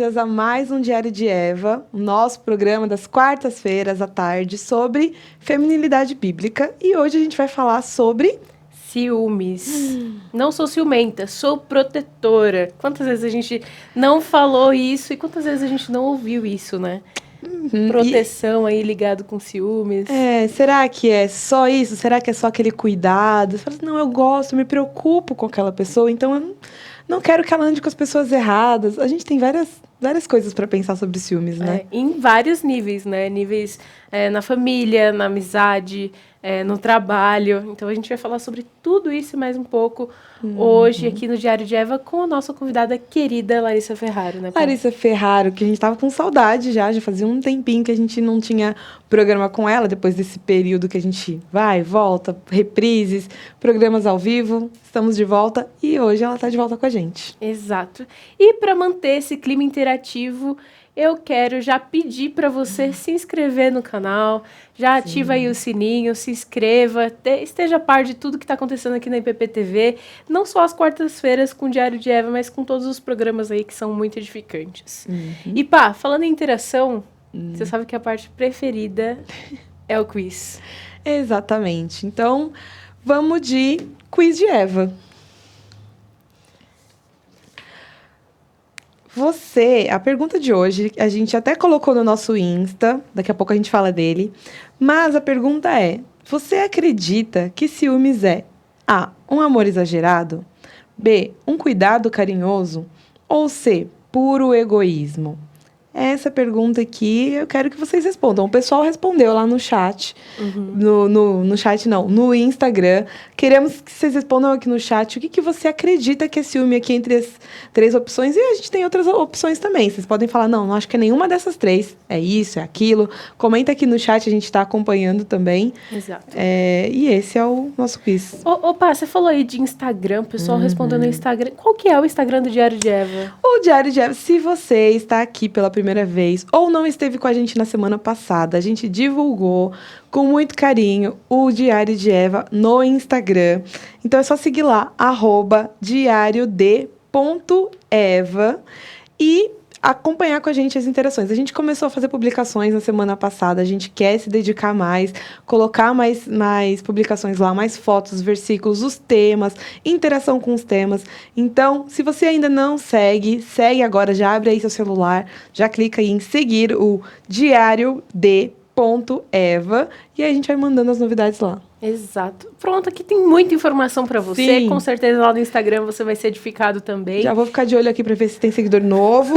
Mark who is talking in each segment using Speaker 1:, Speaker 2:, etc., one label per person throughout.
Speaker 1: bem-vindas a mais um Diário de Eva, o nosso programa das quartas-feiras à tarde sobre feminilidade bíblica. E hoje a gente vai falar sobre
Speaker 2: ciúmes. Não sou ciumenta, sou protetora. Quantas vezes a gente não falou isso e quantas vezes a gente não ouviu isso, né? Proteção aí ligado com ciúmes.
Speaker 1: Será que é só isso? Será que é só aquele cuidado? Você fala assim, não, eu gosto, eu me preocupo com aquela pessoa, então eu não quero que ela ande com as pessoas erradas. A gente tem várias coisas para pensar sobre ciúmes, né?
Speaker 2: Em vários níveis, né? Níveis na família, na amizade, no trabalho. Então, a gente vai falar sobre tudo isso e mais um pouco hoje aqui no Diário de Eva com a nossa convidada querida Larissa Ferraro, né?
Speaker 1: Larissa Ferraro, que a gente tava com saudade já fazia um tempinho que a gente não tinha programa com ela, depois desse período que a gente vai, volta, reprises, programas ao vivo. Estamos de volta e hoje ela está de volta com a gente.
Speaker 2: Exato. E para manter esse clima interativo, eu quero já pedir para você se inscrever no canal, já ativa aí o sininho, se inscreva, esteja a par de tudo que está acontecendo aqui na IPPTV, não só às quartas-feiras com o Diário de Eva, mas com todos os programas aí que são muito edificantes. E pá, falando em interação, você sabe que a parte preferida é o quiz.
Speaker 1: Exatamente. Então, vamos de quiz de Eva. A pergunta de hoje, a gente até colocou no nosso Insta, daqui a pouco a gente fala dele, mas a pergunta é, você acredita que ciúmes é A, um amor exagerado, B, um cuidado carinhoso, ou C, puro egoísmo? Essa pergunta aqui, eu quero que vocês respondam. O pessoal respondeu lá no chat. No chat, não. No Instagram. Queremos que vocês respondam aqui no chat o que você acredita que é ciúme aqui entre as três opções. E a gente tem outras opções também. Vocês podem falar, não acho que é nenhuma dessas três. É isso, é aquilo. Comenta aqui no chat, a gente está acompanhando também.
Speaker 2: Exato.
Speaker 1: E esse é o nosso quiz.
Speaker 2: Opa, você falou aí de Instagram, o pessoal respondeu no Instagram. Qual que é o Instagram do Diário de Eva?
Speaker 1: O Diário de Eva, se você está aqui pela primeira vez ou não esteve com a gente na semana passada, a gente divulgou com muito carinho o Diário de Eva no Instagram. Então é só seguir lá, @diariode.eva e acompanhar com a gente as interações. A gente começou a fazer publicações na semana passada, a gente quer se dedicar mais, colocar mais publicações lá, mais fotos, versículos, os temas, interação com os temas. Então, se você ainda não segue agora, já abre aí seu celular, já clica aí em seguir o diariode.eva e aí a gente vai mandando as novidades lá.
Speaker 2: Exato. Pronto, aqui tem muita informação para você.
Speaker 1: Sim.
Speaker 2: Com certeza lá no Instagram você vai ser edificado também.
Speaker 1: Já vou ficar de olho aqui para ver se tem seguidor novo.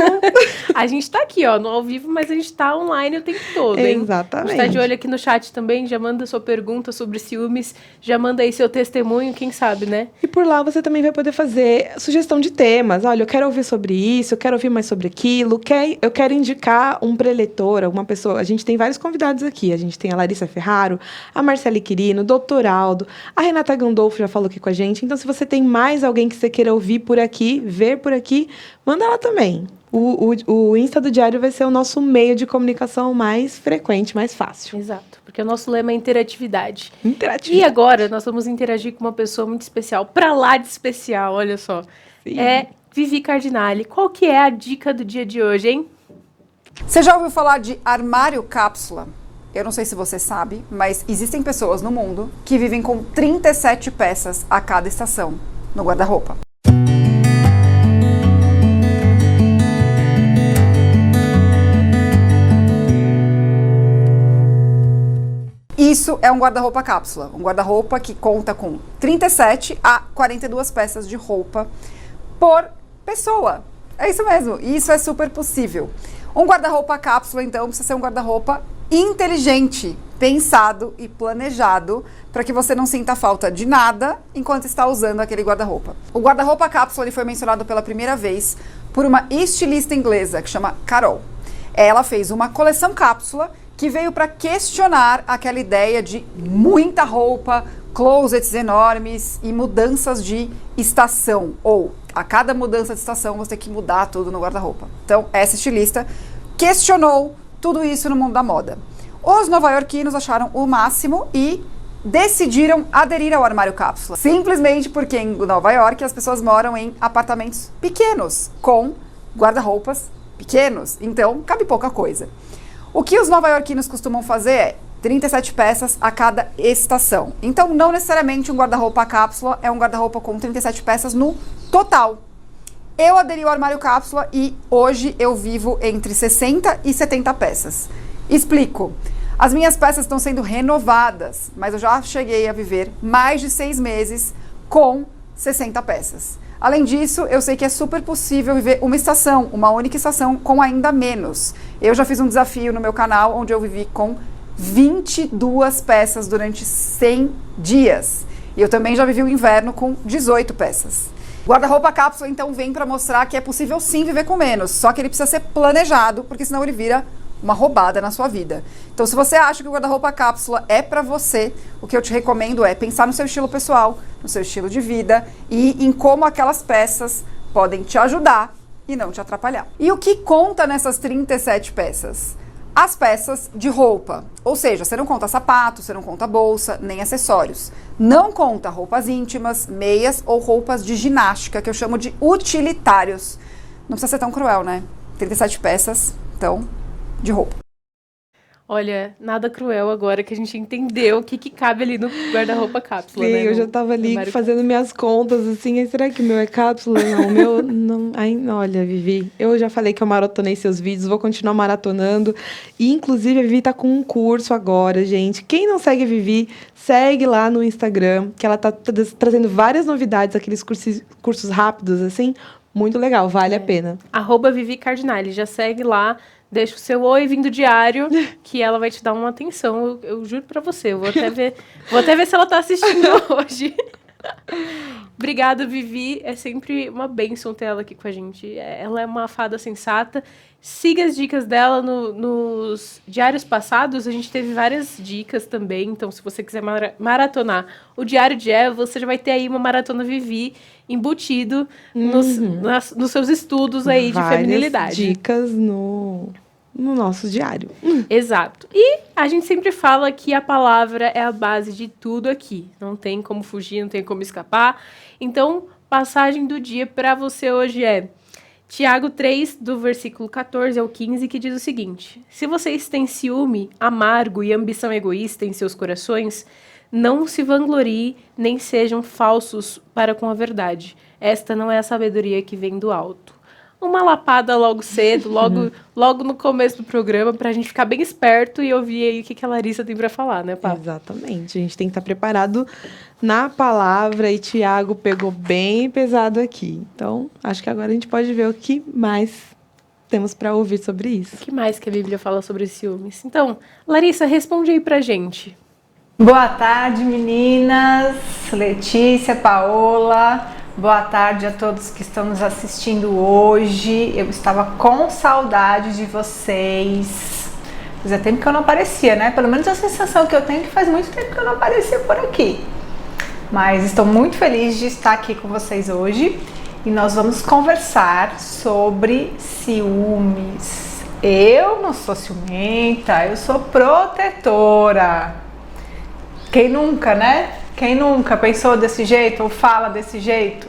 Speaker 2: A gente tá aqui, no ao vivo, mas a gente tá online o tempo todo, hein?
Speaker 1: Exatamente.
Speaker 2: A gente tá de olho aqui no chat também, já manda sua pergunta sobre ciúmes, já manda aí seu testemunho, quem sabe, né?
Speaker 1: E por lá você também vai poder fazer sugestão de temas. Olha, eu quero ouvir sobre isso, eu quero ouvir mais sobre aquilo, eu quero indicar um preletor, alguma pessoa. A gente tem vários convidados aqui. A gente tem a Larissa Ferraro, a Marcele Quirino, Dr. Aldo, a Renata Gandolfo já falou aqui com a gente. Então, se você tem mais alguém que você queira ouvir por aqui, ver por aqui, manda lá também. O Insta do Diário vai ser o nosso meio de comunicação mais frequente, mais fácil.
Speaker 2: Exato, porque o nosso lema é interatividade.
Speaker 1: Interatividade.
Speaker 2: E agora nós vamos interagir com uma pessoa muito especial, pra lá de especial, olha só.
Speaker 1: Sim.
Speaker 2: É Vivi Cardinale. Qual que é a dica do dia de hoje, hein?
Speaker 3: Você já ouviu falar de armário cápsula? Eu não sei se você sabe, mas existem pessoas no mundo que vivem com 37 peças a cada estação no guarda-roupa. Isso é um guarda-roupa cápsula, um guarda-roupa que conta com 37 a 42 peças de roupa por pessoa. É isso mesmo, e isso é super possível. Um guarda-roupa cápsula, então, precisa ser um guarda-roupa inteligente, pensado e planejado para que você não sinta falta de nada enquanto está usando aquele guarda-roupa. O guarda-roupa cápsula ele foi mencionado pela primeira vez por uma estilista inglesa que chama Carol. Ela fez uma coleção cápsula que veio para questionar aquela ideia de muita roupa, closets enormes e mudanças de estação, ou a cada mudança de estação você tem que mudar tudo no guarda-roupa. Então, essa estilista questionou tudo isso no mundo da moda. Os nova-iorquinos acharam o máximo e decidiram aderir ao armário cápsula. Simplesmente porque em Nova York as pessoas moram em apartamentos pequenos, com guarda-roupas pequenos, então cabe pouca coisa. O que os nova-iorquinos costumam fazer é 37 peças a cada estação. Então, não necessariamente um guarda-roupa cápsula é um guarda-roupa com 37 peças no total. Eu aderi ao armário cápsula e hoje eu vivo entre 60 e 70 peças. Explico. As minhas peças estão sendo renovadas, mas eu já cheguei a viver mais de 6 meses com 60 peças. Além disso, eu sei que é super possível viver uma única estação com ainda menos. Eu já fiz um desafio no meu canal onde eu vivi com 22 peças durante 100 dias. E eu também já vivi o inverno com 18 peças. Guarda-roupa cápsula, então, vem para mostrar que é possível sim viver com menos, só que ele precisa ser planejado, porque senão ele vira uma roubada na sua vida. Então, se você acha que o guarda-roupa cápsula é para você, o que eu te recomendo é pensar no seu estilo pessoal, no seu estilo de vida e em como aquelas peças podem te ajudar e não te atrapalhar. E o que conta nessas 37 peças? As peças de roupa, ou seja, você não conta sapato, você não conta bolsa, nem acessórios. Não conta roupas íntimas, meias ou roupas de ginástica, que eu chamo de utilitários. Não precisa ser tão cruel, né? 37 peças, então, de roupa.
Speaker 2: Olha, nada cruel agora que a gente entendeu o que cabe ali no guarda-roupa cápsula,
Speaker 1: Sim,
Speaker 2: né?
Speaker 1: eu já tava ali fazendo minhas contas, assim, será que o meu é cápsula? Não, o meu não. Ai, olha, Vivi, eu já falei que eu maratonei seus vídeos, vou continuar maratonando. E, inclusive, a Vivi tá com um curso agora, gente. Quem não segue a Vivi, segue lá no Instagram, que ela tá trazendo várias novidades, aqueles cursos rápidos, assim. Muito legal, vale a pena.
Speaker 2: @Vivi Cardinale, já segue lá. Deixa o seu oi vindo diário, que ela vai te dar uma atenção. Eu juro pra você. Eu vou até ver se ela tá assistindo hoje. Obrigada, Vivi. É sempre uma bênção ter ela aqui com a gente. Ela é uma fada sensata. Siga as dicas dela nos diários passados. A gente teve várias dicas também. Então, se você quiser maratonar o Diário de Eva, você já vai ter aí uma maratona Vivi embutido nos seus estudos aí de feminilidade.
Speaker 1: Dicas no nosso diário.
Speaker 2: Exato. E a gente sempre fala que a palavra é a base de tudo aqui. Não tem como fugir, não tem como escapar. Então, passagem do dia para você hoje é Tiago 3, do versículo 14 ao 15, que diz o seguinte: se vocês têm ciúme, amargo e ambição egoísta em seus corações, não se vangloriem, nem sejam falsos para com a verdade. Esta não é a sabedoria que vem do alto. Uma lapada logo cedo, logo no começo do programa, pra gente ficar bem esperto e ouvir aí o que a Larissa tem pra falar, né, Pá?
Speaker 1: Exatamente. A gente tem que estar preparado na palavra e Tiago pegou bem pesado aqui. Então, acho que agora a gente pode ver o que mais temos para ouvir sobre isso.
Speaker 2: O que mais que a Bíblia fala sobre ciúmes? Então, Larissa, responde aí pra gente.
Speaker 4: Boa tarde, meninas. Letícia, Paola. Boa tarde a todos que estão nos assistindo hoje. Eu estava com saudade de vocês. Fazia tempo que eu não aparecia, né? Pelo menos a sensação que eu tenho é que faz muito tempo que eu não aparecia por aqui. Mas estou muito feliz de estar aqui com vocês hoje. E nós vamos conversar sobre ciúmes. Eu não sou ciumenta, eu sou protetora. Quem nunca, né? Quem nunca pensou desse jeito ou fala desse jeito?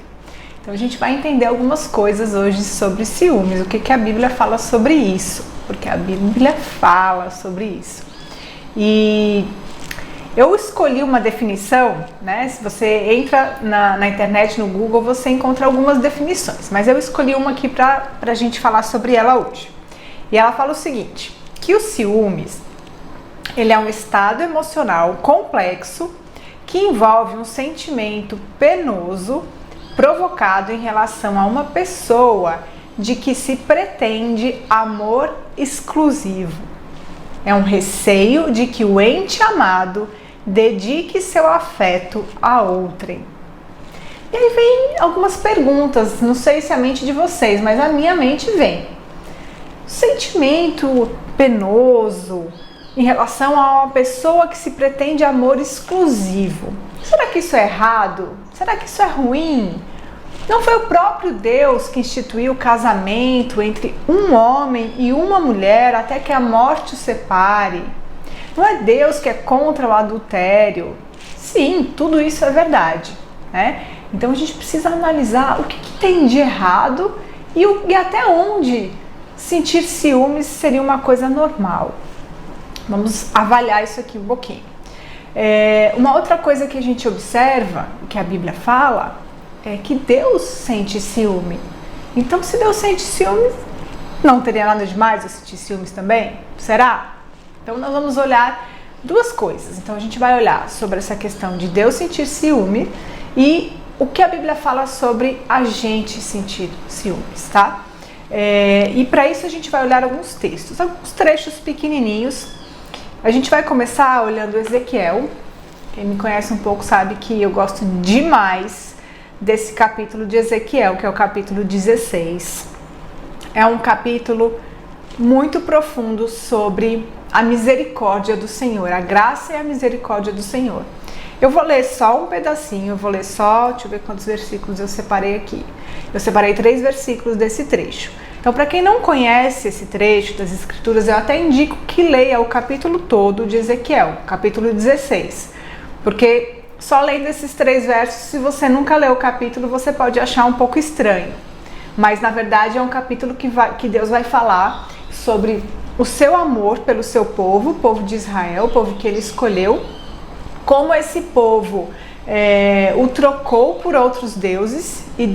Speaker 4: Então a gente vai entender algumas coisas hoje sobre ciúmes, o que a Bíblia fala sobre isso, porque a Bíblia fala sobre isso. E eu escolhi uma definição, né? Se você entra na internet, no Google, você encontra algumas definições, mas eu escolhi uma aqui para a gente falar sobre ela hoje. E ela fala o seguinte, que o ciúmes, ele é um estado emocional complexo que envolve um sentimento penoso provocado em relação a uma pessoa de que se pretende amor exclusivo. É um receio de que o ente amado dedique seu afeto a outrem. E aí vem algumas perguntas, não sei se a mente de vocês, mas a minha mente vem. Sentimento penoso em relação a uma pessoa que se pretende amor exclusivo. Será que isso é errado? Será que isso é ruim? Não foi o próprio Deus que instituiu o casamento entre um homem e uma mulher até que a morte os separe? Não é Deus que é contra o adultério? Sim, tudo isso é verdade, né? Então a gente precisa analisar o que tem de errado e até onde sentir ciúmes seria uma coisa normal. Vamos avaliar isso aqui um pouquinho. Uma outra coisa que a gente observa, que a Bíblia fala, é que Deus sente ciúme. Então, se Deus sente ciúmes, não teria nada demais eu sentir ciúmes também? Será? Então, nós vamos olhar duas coisas. Então, a gente vai olhar sobre essa questão de Deus sentir ciúme e o que a Bíblia fala sobre a gente sentir ciúmes, tá? E para isso a gente vai olhar alguns textos, alguns trechos pequenininhos. A gente vai começar olhando Ezequiel. Quem me conhece um pouco sabe que eu gosto demais desse capítulo de Ezequiel, que é o capítulo 16. É um capítulo muito profundo sobre a misericórdia do Senhor, a graça e a misericórdia do Senhor. Eu vou ler só um pedacinho, deixa eu ver quantos versículos eu separei aqui. Eu separei 3 versículos desse trecho. Então, para quem não conhece esse trecho das Escrituras, eu até indico que leia o capítulo todo de Ezequiel, capítulo 16. Porque só lendo esses 3 versos, se você nunca leu o capítulo, você pode achar um pouco estranho. Mas, na verdade, é um capítulo que Deus vai falar sobre o seu amor pelo seu povo, o povo de Israel, o povo que ele escolheu, como esse povo o trocou por outros deuses e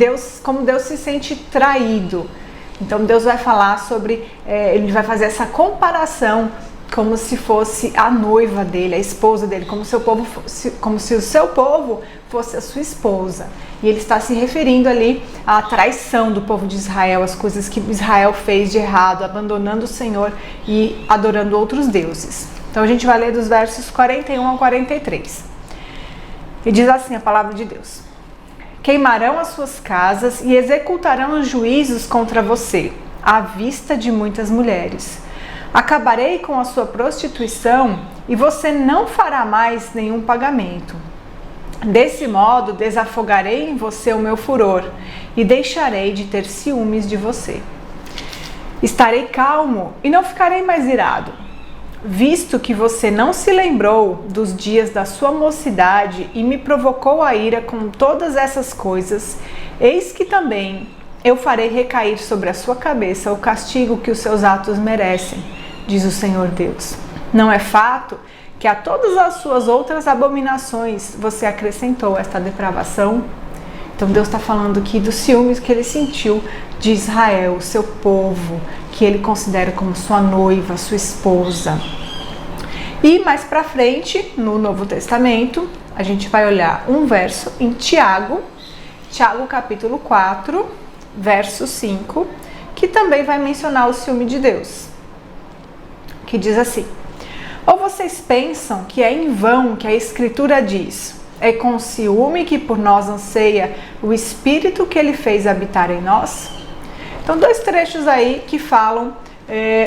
Speaker 4: como Deus se sente traído. Então Deus vai falar sobre, ele vai fazer essa comparação como se fosse a noiva dele, a esposa dele, como se o seu povo fosse a sua esposa. E ele está se referindo ali à traição do povo de Israel, as coisas que Israel fez de errado, abandonando o Senhor e adorando outros deuses. Então a gente vai ler dos versos 41 ao 43. E diz assim a palavra de Deus: queimarão as suas casas e executarão os juízos contra você, à vista de muitas mulheres. Acabarei com a sua prostituição e você não fará mais nenhum pagamento. Desse modo, desafogarei em você o meu furor e deixarei de ter ciúmes de você. Estarei calmo e não ficarei mais irado. Visto que você não se lembrou dos dias da sua mocidade e me provocou a ira com todas essas coisas, eis que também eu farei recair sobre a sua cabeça o castigo que os seus atos merecem, diz o Senhor Deus. Não é fato que a todas as suas outras abominações você acrescentou esta depravação? Então Deus está falando aqui dos ciúmes que ele sentiu de Israel, seu povo, que ele considera como sua noiva, sua esposa. E mais para frente, no Novo Testamento, a gente vai olhar um verso em Tiago capítulo 4, verso 5, que também vai mencionar o ciúme de Deus, que diz assim: ou vocês pensam que é em vão que a Escritura diz, é com ciúme que por nós anseia o Espírito que ele fez habitar em nós? Então, 2 trechos aí que falam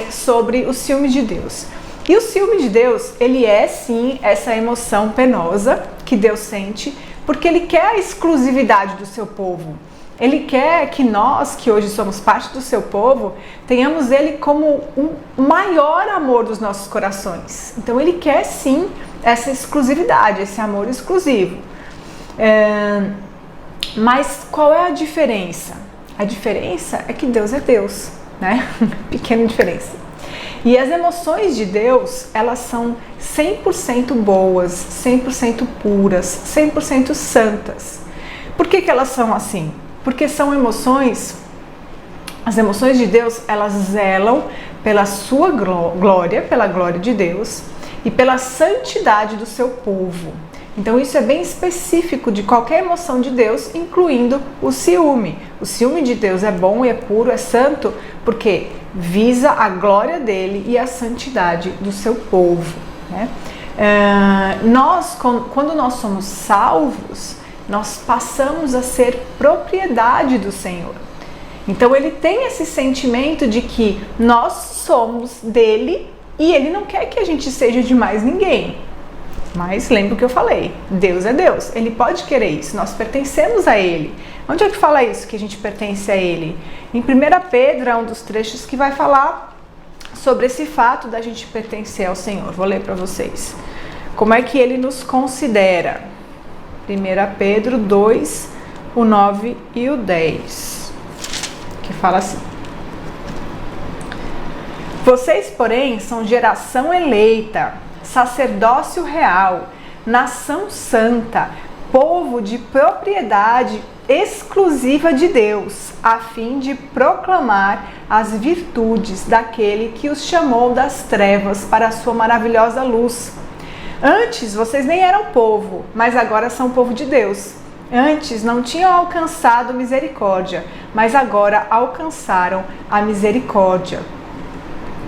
Speaker 4: sobre o ciúme de Deus. E o ciúme de Deus, ele é sim essa emoção penosa que Deus sente, porque ele quer a exclusividade do seu povo. Ele quer que nós, que hoje somos parte do seu povo, tenhamos ele como o maior amor dos nossos corações. Então ele quer sim essa exclusividade, esse amor exclusivo. Mas qual é a diferença? A diferença é que Deus é Deus, né? Pequena diferença. E as emoções de Deus, elas são 100% boas, 100% puras, 100% santas. Por que elas são assim? Porque são emoções, as emoções de Deus, elas zelam pela sua glória, pela glória de Deus e pela santidade do seu povo. Então isso é bem específico de qualquer emoção de Deus, incluindo o ciúme. O ciúme de Deus é bom, é puro, é santo, porque visa a glória dele e a santidade do seu povo, né? Quando nós somos salvos, nós passamos a ser propriedade do Senhor. Então ele tem esse sentimento de que nós somos dele e ele não quer que a gente seja de mais ninguém. Mas lembra o que eu falei, Deus é Deus, ele pode querer isso, nós pertencemos a ele. Onde é que fala isso, que a gente pertence a ele? Em 1 Pedro é um dos trechos que vai falar sobre esse fato da gente pertencer ao Senhor. Vou ler para vocês. Como é que ele nos considera? 1 Pedro 2, o 9 e o 10, que fala assim: Vocês, porém, são geração eleita, sacerdócio real, nação santa, povo de propriedade exclusiva de Deus, a fim de proclamar as virtudes daquele que os chamou das trevas para a sua maravilhosa luz. Antes vocês nem eram povo, mas agora são povo de Deus. Antes não tinham alcançado misericórdia, mas agora alcançaram a misericórdia.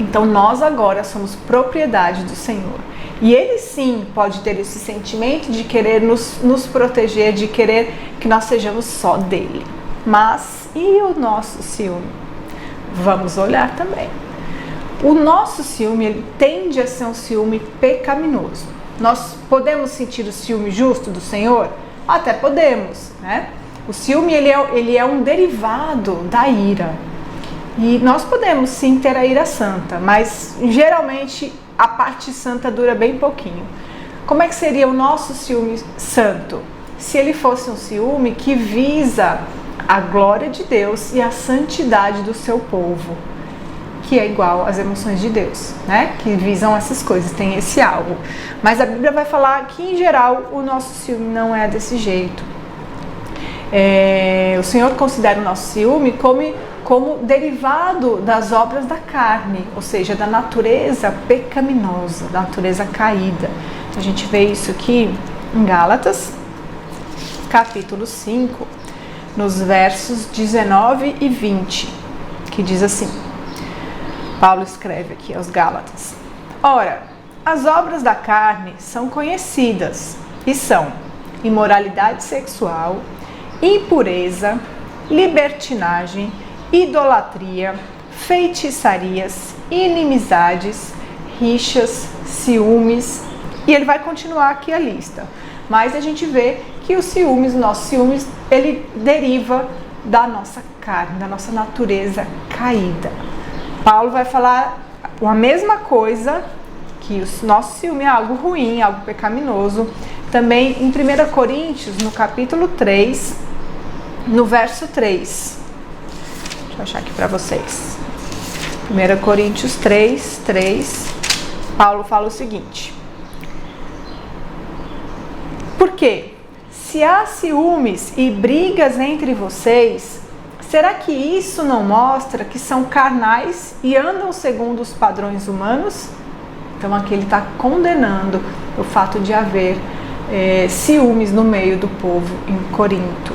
Speaker 4: Então nós agora somos propriedade do Senhor. E Ele sim pode ter esse sentimento de querer nos proteger, de querer que nós sejamos só dele. Mas e o nosso ciúme? Vamos olhar também. O nosso ciúme, ele tende a ser um ciúme pecaminoso. Nós podemos sentir o ciúme justo do Senhor? Até podemos, né? O ciúme, ele é um derivado da ira. E nós podemos sim ter a ira santa, mas geralmente a parte santa dura bem pouquinho. Como é que seria o nosso ciúme santo? Se ele fosse um ciúme que visa a glória de Deus e a santidade do seu povo, que é igual às emoções de Deus, né? Que visam essas coisas, tem esse algo. Mas a Bíblia vai falar que, em geral, o nosso ciúme não é desse jeito. O Senhor considera o nosso ciúme como derivado das obras da carne, ou seja, da natureza pecaminosa, da natureza caída. A gente vê isso aqui em Gálatas, capítulo 5, nos versos 19 e 20, que diz assim, Paulo escreve aqui aos Gálatas: Ora, as obras da carne são conhecidas e são imoralidade sexual, impureza, libertinagem, idolatria, feitiçarias, inimizades, rixas, ciúmes, e ele vai continuar aqui a lista. Mas a gente vê que os ciúmes, o nosso ciúmes, ele deriva da nossa carne, da nossa natureza caída. Paulo vai falar a mesma coisa, que o nosso ciúme é algo ruim, algo pecaminoso, também em 1 Coríntios, no capítulo 3, no verso 3. Deixa eu achar aqui para vocês. 1 Coríntios 3, Paulo fala o seguinte: Porque se há ciúmes e brigas entre vocês, será que isso não mostra que são carnais e andam segundo os padrões humanos? Então aqui ele está condenando o fato de haver ciúmes no meio do povo em Corinto.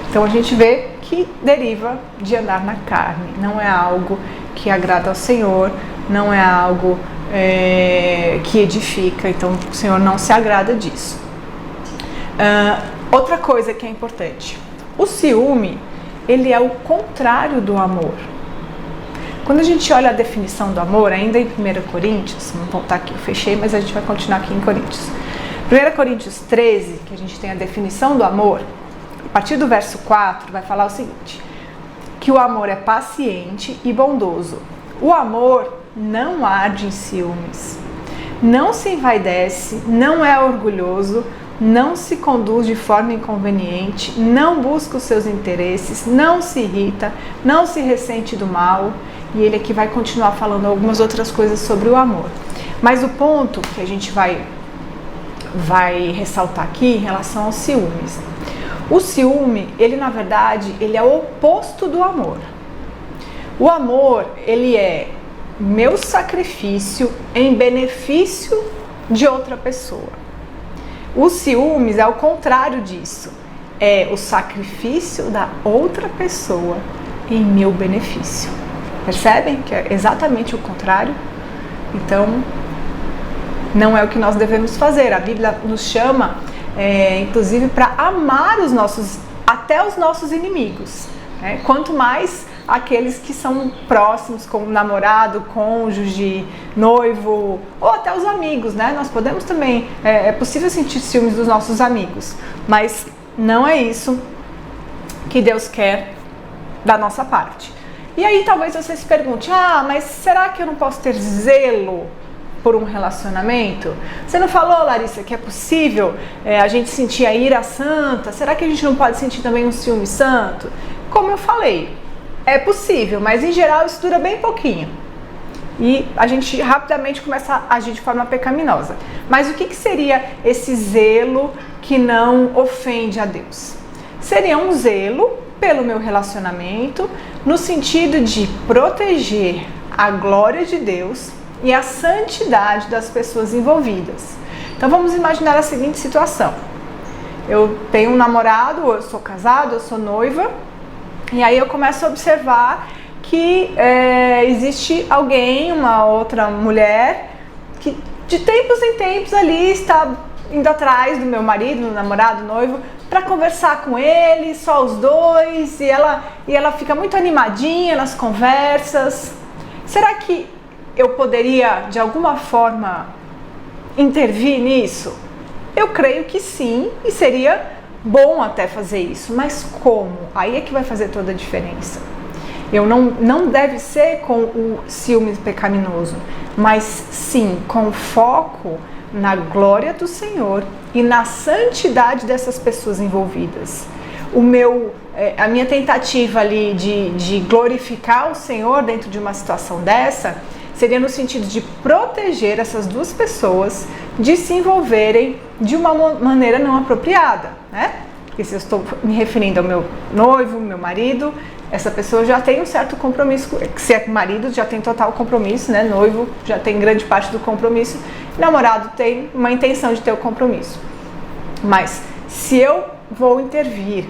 Speaker 4: Então a gente vê que deriva de andar na carne, não é algo que agrada ao Senhor, não é algo que edifica, então o Senhor não se agrada disso. Outra coisa que é importante, o ciúme, ele é o contrário do amor. Quando a gente olha a definição do amor, ainda em 1 Coríntios, vamos voltar aqui, eu fechei, mas a gente vai continuar aqui em Coríntios. 1 Coríntios 13, que a gente tem a definição do amor, a partir do verso 4, vai falar o seguinte: que o amor é paciente e bondoso. O amor não arde em ciúmes, não se envaidece, não é orgulhoso, não se conduz de forma inconveniente, não busca os seus interesses, não se irrita, não se ressente do mal. E ele aqui vai continuar falando algumas outras coisas sobre o amor. Mas o ponto que a gente vai ressaltar aqui em relação aos ciúmes. O ciúme, ele na verdade, ele é o oposto do amor. O amor, ele é meu sacrifício em benefício de outra pessoa. Os ciúmes é o contrário disso. É o sacrifício da outra pessoa em meu benefício. Percebem que é exatamente o contrário? Então, não é o que nós devemos fazer. A Bíblia nos chama, inclusive, para amar até os nossos inimigos. Quanto mais aqueles que são próximos, como namorado, cônjuge, noivo, ou até os amigos, né? Nós podemos também, é possível sentir ciúmes dos nossos amigos, mas não é isso que Deus quer da nossa parte. E aí talvez você se pergunte, mas será que eu não posso ter zelo por um relacionamento? Você não falou, Larissa, que é possível a gente sentir a ira santa? Será que a gente não pode sentir também um ciúme santo? Como eu falei, é possível, mas em geral isso dura bem pouquinho. e a gente rapidamente começa a agir de forma pecaminosa. Mas o que seria esse zelo que não ofende a Deus? Seria um zelo pelo meu relacionamento, no sentido de proteger a glória de Deus e a santidade das pessoas envolvidas. Então vamos imaginar a seguinte situação. Eu tenho um namorado, ou eu sou casado, eu sou noiva, e aí eu começo a observar que existe alguém, uma outra mulher, que de tempos em tempos ali está indo atrás do meu marido, do namorado, noivo, para conversar com ele, só os dois, e ela fica muito animadinha nas conversas. Será que eu poderia, de alguma forma, intervir nisso? Eu creio que sim, e seria bom até fazer isso, mas como? Aí é que vai fazer toda a diferença. Eu não deve ser com o ciúme pecaminoso, mas sim com foco na glória do Senhor e na santidade dessas pessoas envolvidas. A minha tentativa ali de glorificar o Senhor dentro de uma situação dessa seria no sentido de proteger essas duas pessoas de se envolverem de uma maneira não apropriada, né? Porque se eu estou me referindo ao meu noivo, meu marido, essa pessoa já tem um certo compromisso, se é marido já tem total compromisso, né? Noivo já tem grande parte do compromisso, namorado tem uma intenção de ter o compromisso. Mas se eu vou intervir,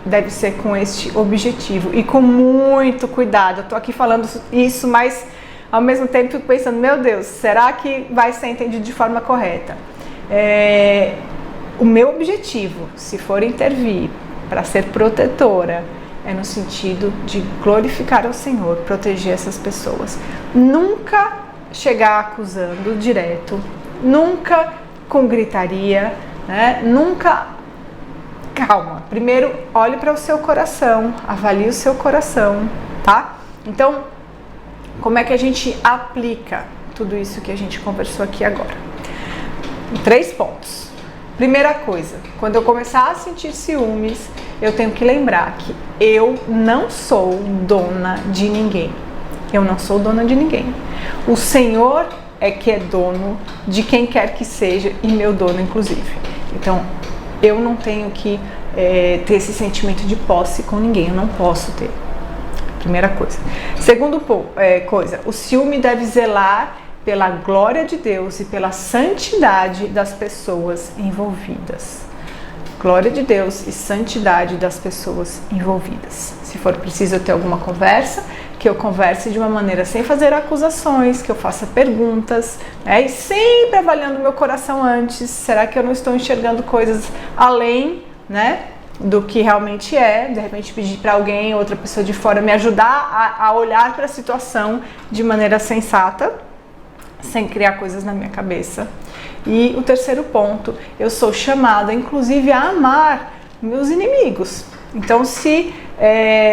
Speaker 4: deve ser com este objetivo e com muito cuidado. Eu estou aqui falando isso, mas ao mesmo tempo fico pensando, meu Deus, será que vai ser entendido de forma correta? O meu objetivo, se for intervir para ser protetora, é no sentido de glorificar ao Senhor, proteger essas pessoas. Nunca chegar acusando direto, nunca com gritaria, né? Nunca... Calma, primeiro olhe para o seu coração, avalie o seu coração, tá? Então, como é que a gente aplica tudo isso que a gente conversou aqui agora? 3 pontos. Primeira coisa, quando eu começar a sentir ciúmes, eu tenho que lembrar que eu não sou dona de ninguém. Eu não sou dona de ninguém. O Senhor é que é dono de quem quer que seja e meu dono, inclusive. Então, eu não tenho que ter esse sentimento de posse com ninguém. Eu não posso ter. Primeira coisa. Segunda coisa, o ciúme deve zelar pela glória de Deus e pela santidade das pessoas envolvidas. Glória de Deus e santidade das pessoas envolvidas. Se for preciso eu ter alguma conversa, que eu converse de uma maneira sem fazer acusações, que eu faça perguntas, né? E sempre avaliando meu coração antes. Será que eu não estou enxergando coisas além, né, do que realmente é? De repente pedir para alguém, outra pessoa de fora, me ajudar a olhar para a situação de maneira sensata, sem criar coisas na minha cabeça. E o terceiro ponto, eu sou chamada, inclusive, a amar meus inimigos. Então, se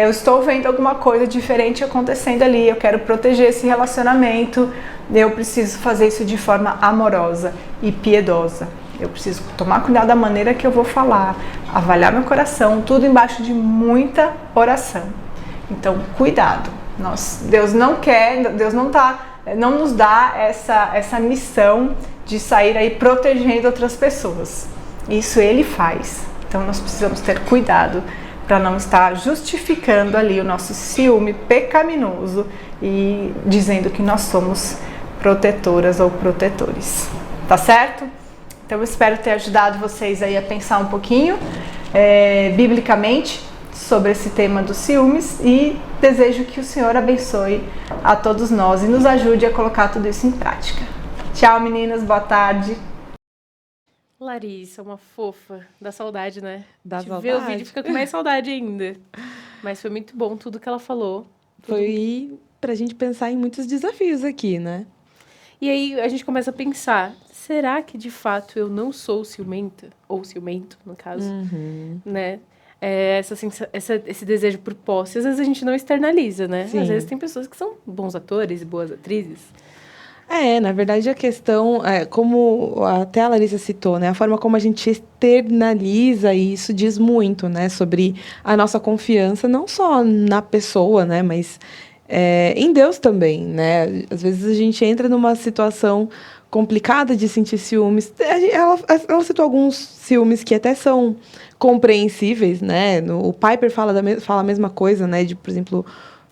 Speaker 4: eu estou vendo alguma coisa diferente acontecendo ali, eu quero proteger esse relacionamento, eu preciso fazer isso de forma amorosa e piedosa. Eu preciso tomar cuidado da maneira que eu vou falar, avaliar meu coração, tudo embaixo de muita oração. Então, cuidado. Deus não quer, Deus não nos dá essa missão de sair aí protegendo outras pessoas. Isso Ele faz. Então nós precisamos ter cuidado para não estar justificando ali o nosso ciúme pecaminoso e dizendo que nós somos protetoras ou protetores. Tá certo? Então eu espero ter ajudado vocês aí a pensar um pouquinho biblicamente sobre esse tema dos ciúmes e desejo que o Senhor abençoe a todos nós e nos ajude a colocar tudo isso em prática. Tchau, meninas, boa tarde.
Speaker 2: Larissa, uma fofa. Dá saudade, né?
Speaker 1: Dá
Speaker 2: de
Speaker 1: saudade.
Speaker 2: ver o vídeo fica com mais saudade ainda. Mas foi muito bom tudo que ela falou.
Speaker 1: Foi pra gente pensar em muitos desafios aqui, né?
Speaker 2: E aí a gente começa a pensar, será que de fato eu não sou ciumenta? Ou ciumento, no caso, né? Esse desejo por posse, às vezes a gente não externaliza, né?
Speaker 1: Sim.
Speaker 2: Às vezes tem pessoas que são bons atores e boas atrizes.
Speaker 1: Na verdade a questão, como até a Larissa citou, né? A forma como a gente externaliza isso diz muito, né? Sobre a nossa confiança, não só na pessoa, né? Mas em Deus também, né? Às vezes a gente entra numa situação complicada de sentir ciúmes. Ela citou alguns ciúmes que até são compreensíveis, né? O Piper fala a mesma coisa, né? De, por exemplo,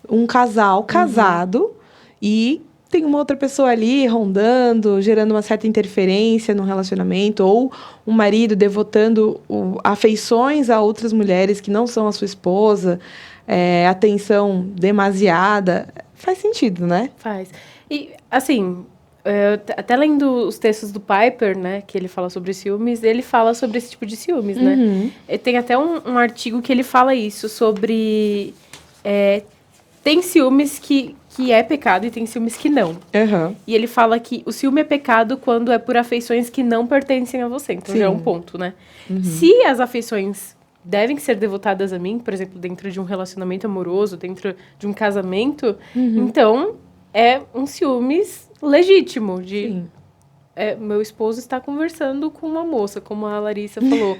Speaker 1: um casal casado e tem uma outra pessoa ali rondando, gerando uma certa interferência no relacionamento, ou um marido devotando afeições a outras mulheres que não são a sua esposa, atenção demasiada. Faz sentido, né?
Speaker 2: Faz. E, assim, até lendo os textos do Piper, né, que ele fala sobre ciúmes, ele fala sobre esse tipo de ciúmes, né? E tem até um artigo que ele fala isso, sobre... tem ciúmes que é pecado e tem ciúmes que não. E ele fala que o ciúme é pecado quando é por afeições que não pertencem a você. Então, já é um ponto, né? Se as afeições devem ser devotadas a mim, por exemplo, dentro de um relacionamento amoroso, dentro de um casamento, então é um ciúmes legítimo de... meu esposo está conversando com uma moça, como a Larissa falou.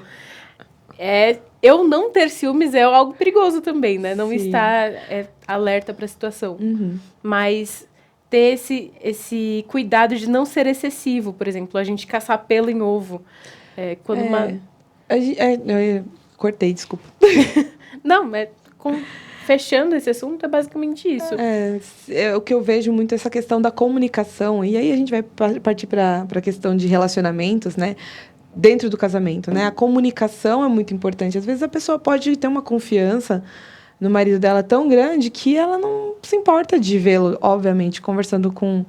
Speaker 2: Eu não ter ciúmes é algo perigoso também, né? Não estar alerta para a situação. Mas ter esse cuidado de não ser excessivo, por exemplo, a gente caçar pelo em ovo. Quando
Speaker 1: Cortei, desculpa.
Speaker 2: Não, fechando esse assunto, é basicamente isso.
Speaker 1: O que eu vejo muito essa questão da comunicação. E aí a gente vai partir para a questão de relacionamentos, né? Dentro do casamento, né? A comunicação é muito importante. Às vezes a pessoa pode ter uma confiança no marido dela tão grande que ela não se importa de vê-lo, obviamente, conversando com